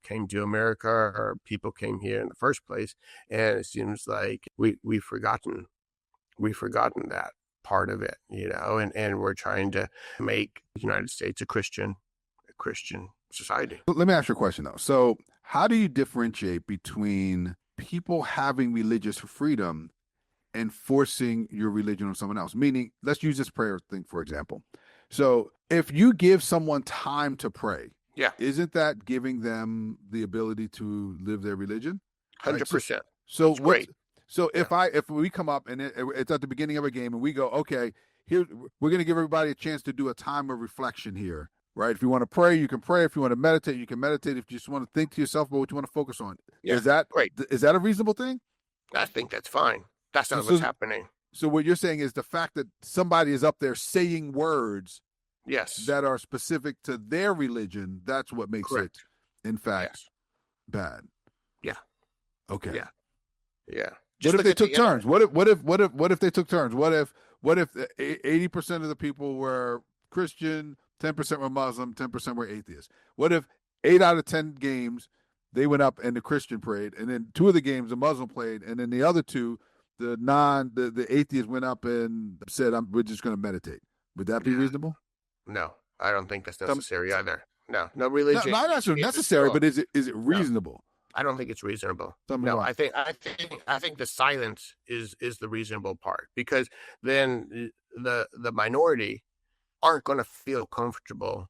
came to America, or people came here in the first place. And it seems like we've forgotten that part of it, and we're trying to make the United States a Christian society. Let me ask you a question though. So how do you differentiate between people having religious freedom and forcing your religion on someone else? Meaning, let's use this prayer thing, for example. So if you give someone time to pray, isn't that giving them the ability to live their religion? 100%. So great. So if we come up and it's at the beginning of a game and we go, okay, here we're going to give everybody a chance to do a time of reflection here, right? If you want to pray, you can pray. If you want to meditate, you can meditate. If you just want to think to yourself about what you want to focus on, Yeah, is that great. Is that a reasonable thing? I think that's fine. That's not what's happening. So what you're saying is the fact that somebody is up there saying words, yes, that are specific to their religion, that's what makes correct. it, in fact, bad. Yeah. Okay. Yeah. Yeah. What if they took turns? What if they took turns? What if 80% of the people were Christian, 10% were Muslim, 10% were atheists? What if 8 out of 10 games they went up and the Christian prayed, and then 2 of the games the Muslim played, and then the other 2 the atheist went up and said, we're just going to meditate. Would that be reasonable? No, I don't think that's necessary either. No religion. Not necessary, but is it reasonable? No, I don't think it's reasonable. I think the silence is the reasonable part, because then the minority aren't going to feel comfortable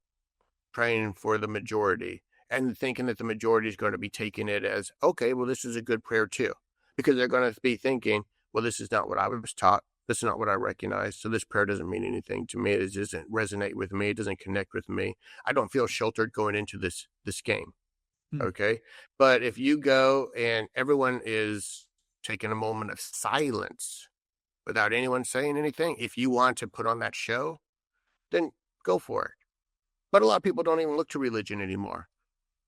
praying for the majority and thinking that the majority is going to be taking it as, okay, well, this is a good prayer too, because they're going to be thinking, well, this is not what I was taught. This is not what I recognize. So this prayer doesn't mean anything to me. It doesn't resonate with me. It doesn't connect with me. I don't feel sheltered going into this game. Okay. But if you go and everyone is taking a moment of silence without anyone saying anything, if you want to put on that show, then go for it. But a lot of people don't even look to religion anymore.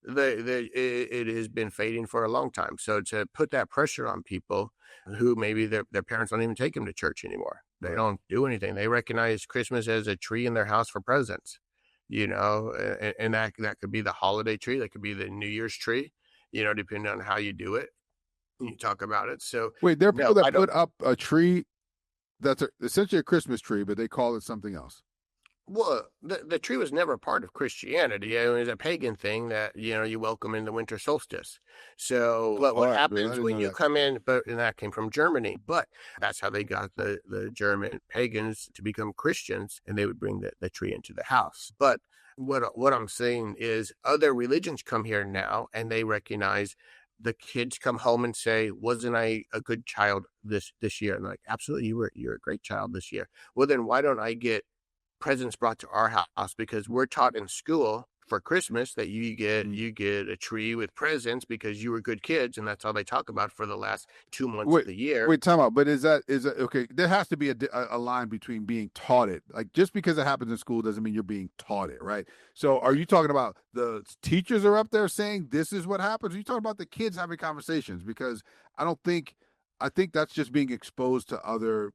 It has been fading for a long time. So to put that pressure on people who maybe their parents don't even take them to church anymore. They don't do anything. They recognize Christmas as a tree in their house for presents, and that could be the holiday tree. That could be the New Year's tree, depending on how you do it. You talk about it. So wait, there are people that put up a tree that's essentially a Christmas tree, but they call it something else. Well, the tree was never part of Christianity. It was a pagan thing that, you welcome in the winter solstice. So what happens when you come in, and that came from Germany, but that's how they got the German pagans to become Christians, and they would bring the tree into the house. But what I'm saying is other religions come here now, and they recognize the kids come home and say, wasn't I a good child this year? And they're like, absolutely, you're a great child this year. Well, then why don't I get presents brought to our house? Because we're taught in school for Christmas that you get a tree with presents because you were good kids, and that's all they talk about for the last 2 months of the year. Wait, time out. But is that okay? There has to be a line between being taught it. Like, just because it happens in school doesn't mean you're being taught it, right? So are you talking about the teachers are up there saying this is what happens? Are you talking about the kids having conversations? Because I think that's just being exposed to other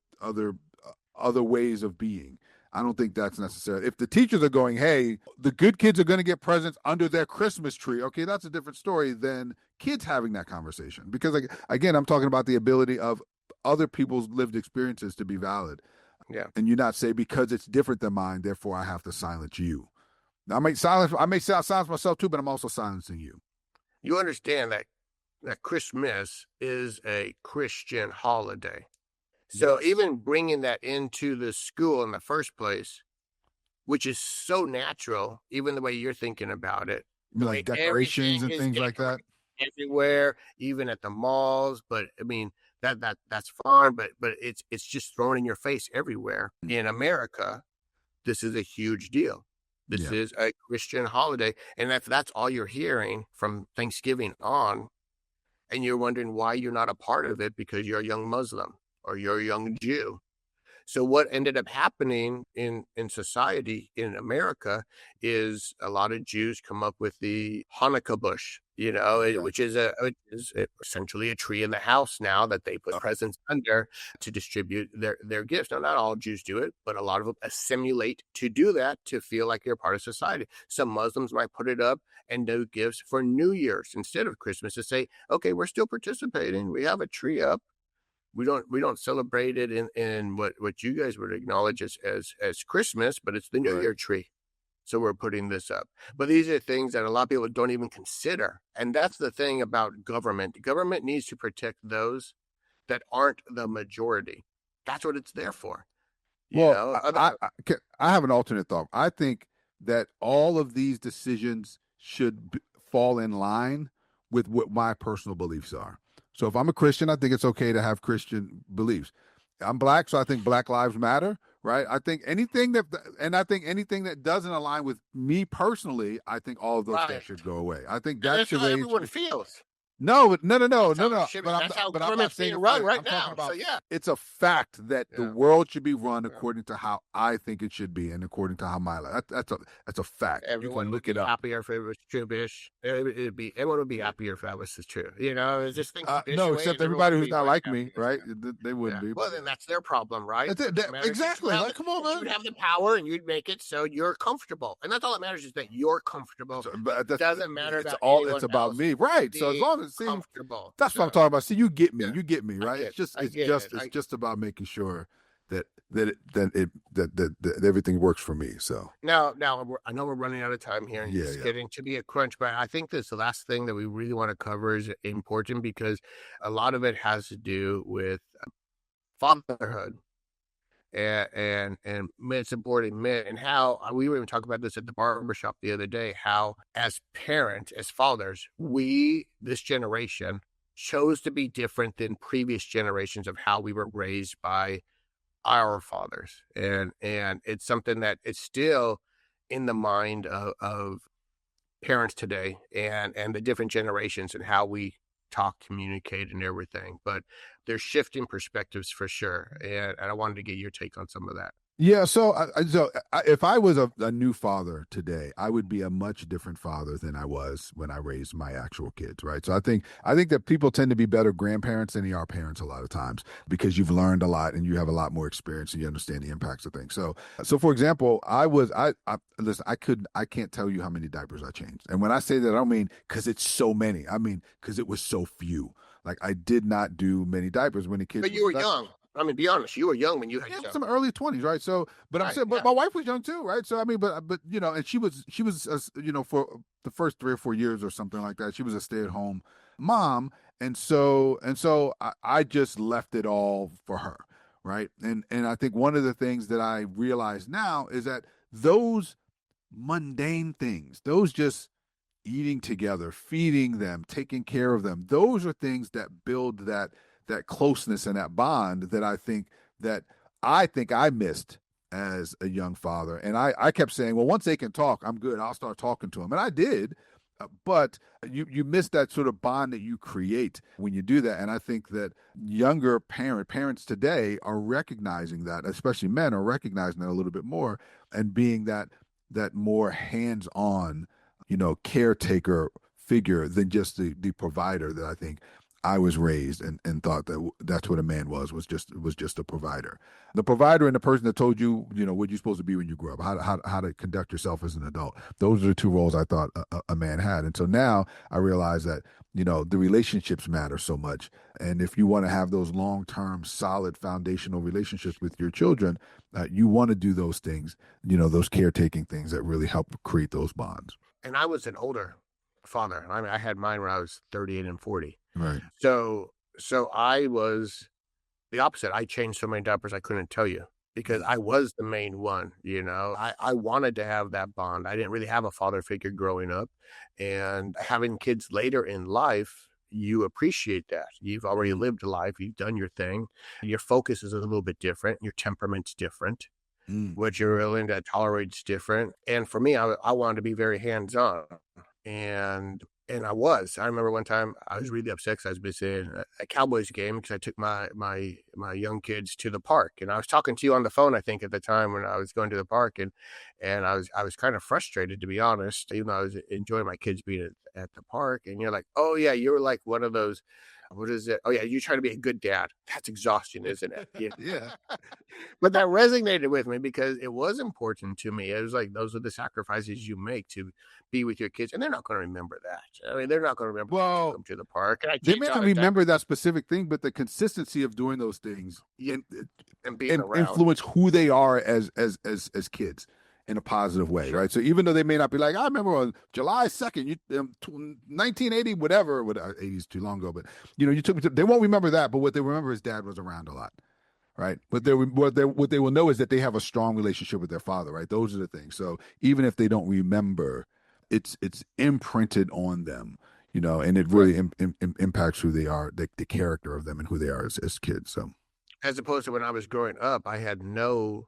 ways of being. I don't think that's necessary. If the teachers are going, hey, the good kids are going to get presents under their Christmas tree, okay, that's a different story than kids having that conversation. Because, again, I'm talking about the ability of other people's lived experiences to be valid. Yeah. And you not say, because it's different than mine, therefore I have to silence you. Now, I may silence myself too, but I'm also silencing you. You understand that Christmas is a Christian holiday. So even bringing that into the school in the first place, which is so natural, even the way you're thinking about it, like decorations and things like that, everywhere, even at the malls. But I mean, that's fine, but it's just thrown in your face everywhere. In America, this is a huge deal. This is a Christian holiday, and if that's all you're hearing from Thanksgiving on, and you're wondering why you're not a part of it because you're a young Muslim or you're a young Jew. So what ended up happening in society in America is a lot of Jews come up with the Hanukkah bush, which is essentially a tree in the house now that they put presents under to distribute their gifts. Now, not all Jews do it, but a lot of them assimilate to do that to feel like you're part of society. Some Muslims might put it up and do gifts for New Year's instead of Christmas to say, okay, we're still participating. We have a tree up. We don't celebrate it in what you guys would acknowledge as Christmas, but it's the New Year tree. So we're putting this up. But these are things that a lot of people don't even consider. And that's the thing about government. Government needs to protect those that aren't the majority. That's what it's there for. I have an alternate thought. I think that all of these decisions should fall in line with what my personal beliefs are. So if I'm a Christian, I think it's okay to have Christian beliefs. I'm black, so I think Black Lives Matter, right? I think anything that doesn't align with me personally, I think all of those things Right. should go away. I think And that that's should how raise. everyone feels. No, no, no, no, That's no, how it no. should be. But That's how but I'm not government's saying being it's run right. right I'm talking now. about So yeah. it's a fact that the Yeah. world should be run Yeah. according to how I think it should be and according to how my life. That's a fact. You Everyone can would look be it up. happier if it was true, Bish. Everyone would be happier if that was true. It's just things Bish No, away except and everyone everybody would who's be not way like me, happier. right? Yeah. They wouldn't Yeah. be. Well, then that's their problem, right? That's it. What matters is Exactly. Like, come on, man. you'd have the power and you'd make it so you're comfortable, and that's all that matters is that you're comfortable. So, but It doesn't matter it's about all. anyone It's about else. me, right? So as Be long as comfortable. that's what I'm So, talking about. See, you get me. yeah. You get me, right? I It's just get it. it's just about making sure that everything works for me. So Now, I know we're running out of time here, and Yeah, it's yeah. getting to be a crunch. But I think this the last thing that we really want to cover is important because a lot of it has to do with fatherhood and men supporting men, and how we were even talking about this at the barbershop the other day. How, as parents, as fathers, this generation chose to be different than previous generations of how we were raised by our fathers, and it's something that is still in the mind of parents today, and the different generations and how we talk, communicate, and everything. But there's shifting perspectives for sure, and I wanted to get your take on some of that. Yeah, if I was a new father today, I would be a much different father than I was when I raised my actual kids, right? So I think that people tend to be better grandparents than they are parents a lot of times because you've learned a lot and you have a lot more experience and you understand the impacts of things. So for example, listen, I can't tell you how many diapers I changed. And when I say that, I don't mean because it's so many. I mean because it was so few. Like I did not do many diapers when the kids. But you were young. I mean, be honest, you were young when you had some early 20s, right? So, but I'm saying, but my wife was young too, right? So, I mean, but and she was, for the first 3 or 4 years or something like that, she was a stay-at-home mom, and so I just left it all for her, right? And I think one of the things that I realize now is that those mundane things, those just eating together, feeding them, taking care of them, those are things that build that closeness and that bond that I think I missed as a young father. And I kept saying, well, once they can talk, I'm good. I'll start talking to them. And I did. But you miss that sort of bond that you create when you do that. And I think that younger parents today are recognizing that, especially men are recognizing that a little bit more and being that more hands-on, caretaker figure than just the provider that I think I was raised and thought that that's what a man was just a provider. The provider and the person that told you, what you're supposed to be when you grow up, how to conduct yourself as an adult. Those are the two roles I thought a man had. And so now I realize that, the relationships matter so much. And if you want to have those long-term, solid, foundational relationships with your children, you want to do those things, those caretaking things that really help create those bonds. And I was an older father. I mean, I had mine when I was 38 and 40. Right. So I was the opposite. I changed so many diapers I couldn't tell you because I was the main one. I wanted to have that bond. I didn't really have a father figure growing up, and having kids later in life, you appreciate that. You've already lived a life. You've done your thing. Your focus is a little bit different. Your temperament's different. What you're willing to tolerate is different. And for me, I wanted to be very hands-on. And I remember one time I was really upset because I was missing a Cowboys game because I took my young kids to the park, and I was talking to you on the phone, I think, at the time when I was going to the park, and I was kind of frustrated, to be honest, even though I was enjoying my kids being at the park. And you're like, oh yeah, you're like one of those. What is it? Oh yeah, you try to be a good dad. That's exhaustion, isn't it? Yeah. But that resonated with me because it was important to me. It was like, those are the sacrifices you make to be with your kids, and they're not going to remember that. I mean, they're not going to remember. Well, come to the park. They may not remember that specific thing, but the consistency of doing those things and being around influence who they are as kids in a positive way, Sure. right? So even though they may not be like, I remember on July 2nd, 1980, whatever, 80 is too long ago, but you took me to, they won't remember that, but what they remember is dad was around a lot, right? But what they will know is that they have a strong relationship with their father, right? Those are the things. So even if they don't remember, it's imprinted on them, and it really impacts who they are, the character of them and who they are as kids. So. As opposed to when I was growing up, I had no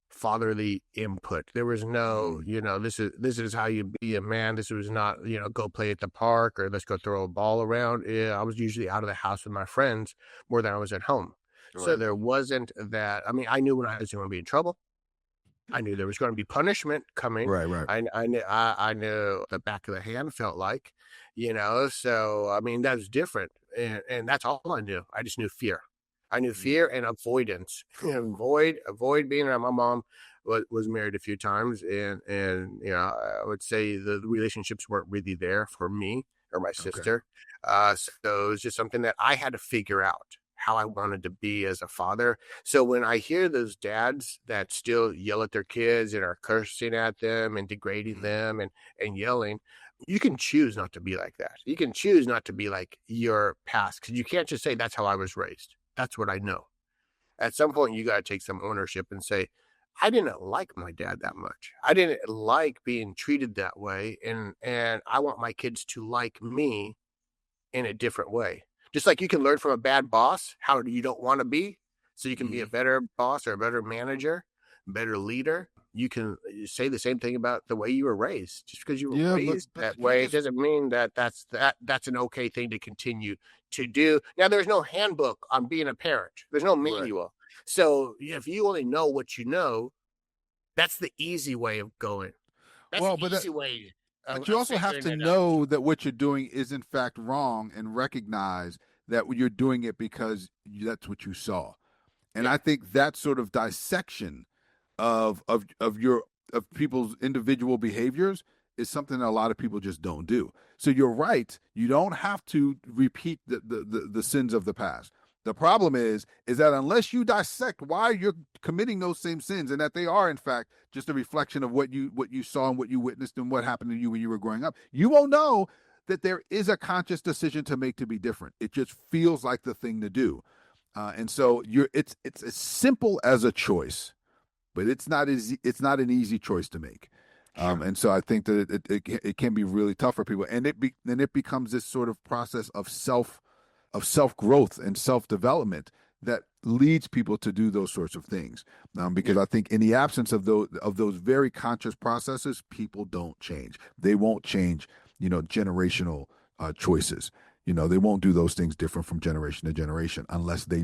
fatherly input. There was no, this is how you be a man. This was not, go play at the park or let's go throw a ball around. Yeah, I was usually out of the house with my friends more than I was at home. So Right. there wasn't that. I mean, I knew when I was going to be in trouble. I knew there was going to be punishment coming. Right. I knew the back of the hand felt like, so I mean, that's different. And that's all I knew. I just knew fear. I knew fear and avoidance. Avoid being around. My mom was married a few times, and I would say the relationships weren't really there for me or my sister. So it was just something that I had to figure out how I wanted to be as a father. So when I hear those dads that still yell at their kids and are cursing at them and degrading them and yelling, you can choose not to be like that. You can choose not to be like your past, because you can't just say that's how I was raised. That's what I know. At some point, you got to take some ownership and say, I didn't like my dad that much. I didn't like being treated that way. And I want my kids to like me in a different way. Just like you can learn from a bad boss how you don't want to be, so you can be a better boss or a better manager, better leader. You can say the same thing about the way you were raised. Just because you were raised that way, it doesn't mean that's an okay thing to continue to do. Now, there's no handbook on being a parent. There's no manual. Right. So if you only know what you know, that's the easy way of going. That's the easy way. But you also have to know that what you're doing is in fact wrong and recognize that you're doing it because that's what you saw. And I think that sort of dissection of people's individual behaviors is something that a lot of people just don't do. So you're right. You don't have to repeat the sins of the past. The problem is that unless you dissect why you're committing those same sins, and that they are in fact just a reflection of what you saw and what you witnessed and what happened to you when you were growing up, you won't know that there is a conscious decision to make to be different. It just feels like the thing to do, and so it's as simple as a choice, but it's not an easy choice to make. And so I think that it can be really tough for people, and it becomes this sort of process of self growth and self development that leads people to do those sorts of things. Because I think in the absence of those very conscious processes, people don't change. They won't change, generational choices. They won't do those things different from generation to generation unless they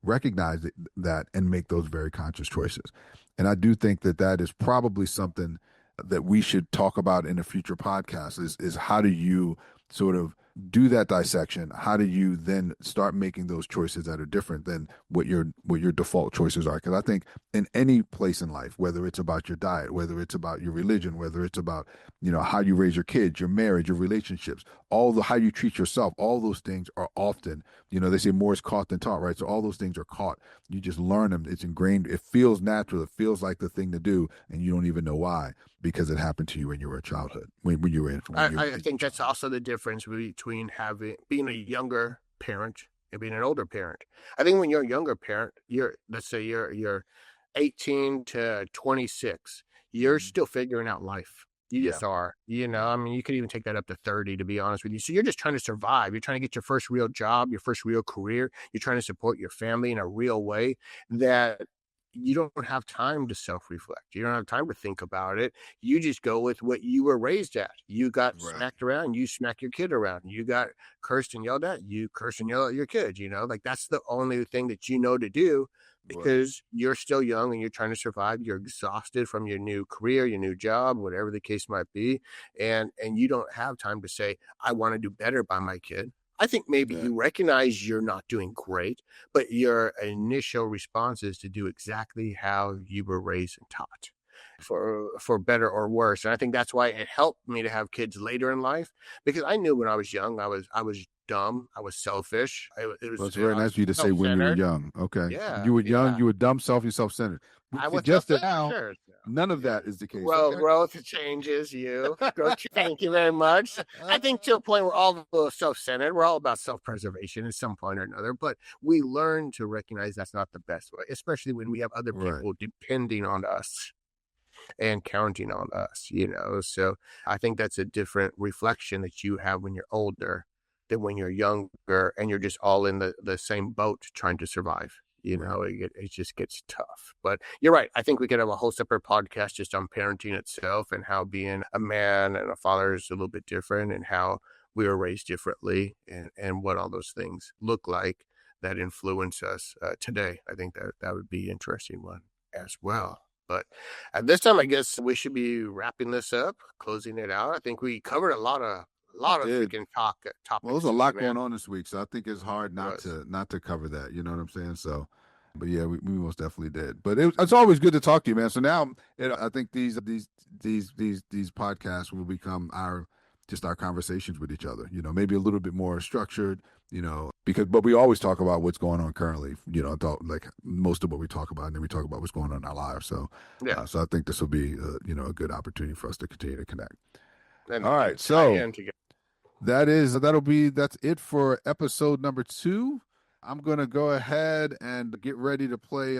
recognize that and make those very conscious choices. And I do think that is probably something that we should talk about in a future podcast is how do you sort of do that dissection? How do you then start making those choices that are different than what your default choices are? Because I think in any place in life, whether it's about your diet, whether it's about your religion, whether it's about how you raise your kids, your marriage, your relationships, how you treat yourself, all those things are often, they say more is caught than taught, right? So all those things are caught. You just learn them. It's ingrained. It feels natural. It feels like the thing to do, and you don't even know why, because it happened to you when you were a childhood. When you were in. I think that's also the difference between being a younger parent and being an older parent. I think when you're a younger parent, let's say you're 18 to 26, you're still figuring out life. You just are, I mean, you could even take that up to 30, to be honest with you. So you're just trying to survive. You're trying to get your first real job, your first real career. You're trying to support your family in a real way that you don't have time to self-reflect. You don't have time to think about it. You just go with what you were raised at. You got smacked around, you smack your kid around. You got cursed and yelled at, you curse and yell at your kids, like that's the only thing that you know to do, because you're still young and you're trying to survive. You're exhausted from your new career, your new job, whatever the case might be. And you don't have time to say, I want to do better by my kid. I think maybe you recognize you're not doing great, but your initial response is to do exactly how you were raised and taught, for better or worse. And I think that's why it helped me to have kids later in life, because I knew when I was young, I was dumb. I was selfish. It's very nice of you to say when you were young. Okay. Yeah. You were young, you were dumb, self-centered. I was just now. Sure. None of that is the case. Well, growth changes you. Thank you very much. I think to a point we're all a little self-centered. We're all about self-preservation at some point or another, but we learn to recognize that's not the best way, especially when we have other people depending on us and counting on us, So I think that's a different reflection that you have when you're older than when you're younger and you're just all in the same boat trying to survive. it just gets tough. But you're right. I think we could have a whole separate podcast just on parenting itself and how being a man and a father is a little bit different, and how we were raised differently, and what all those things look like that influence us today. I think that would be an interesting one as well. But at this time, I guess we should be wrapping this up, closing it out. I think we covered a lot of freaking topics. Well, there's a lot going on this week, so I think it's hard not to cover that. You know what I'm saying? So, but yeah, we most definitely did. But it's always good to talk to you, man. So now I think these podcasts will become our conversations with each other. Maybe a little bit more structured. But we always talk about what's going on currently. Like most of what we talk about, and then we talk about what's going on in our lives. So, so I think this will be a good opportunity for us to continue to connect. All right, so that's it for episode number 2. I'm gonna go ahead and get ready to play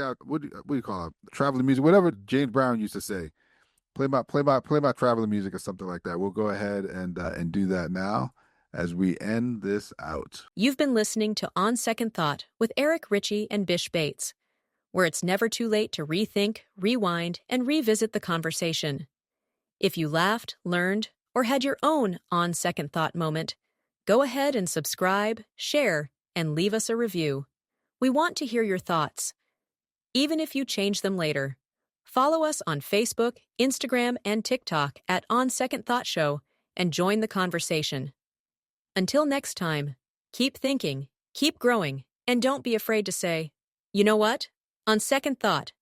out. What do you call it? Traveling music, whatever James Brown used to say. Play my traveling music or something like that. We'll go ahead and do that now as we end this out. You've been listening to On Second Thought with Erick, Richey, and Bish Bates, where it's never too late to rethink, rewind, and revisit the conversation. If you laughed, learned, or had your own On Second Thought moment, go ahead and subscribe, share, and leave us a review. We want to hear your thoughts. Even if you change them later, follow us on Facebook, Instagram, and TikTok at On Second Thought Show and join the conversation. Until next time, keep thinking, keep growing, and don't be afraid to say, you know what? On second thought,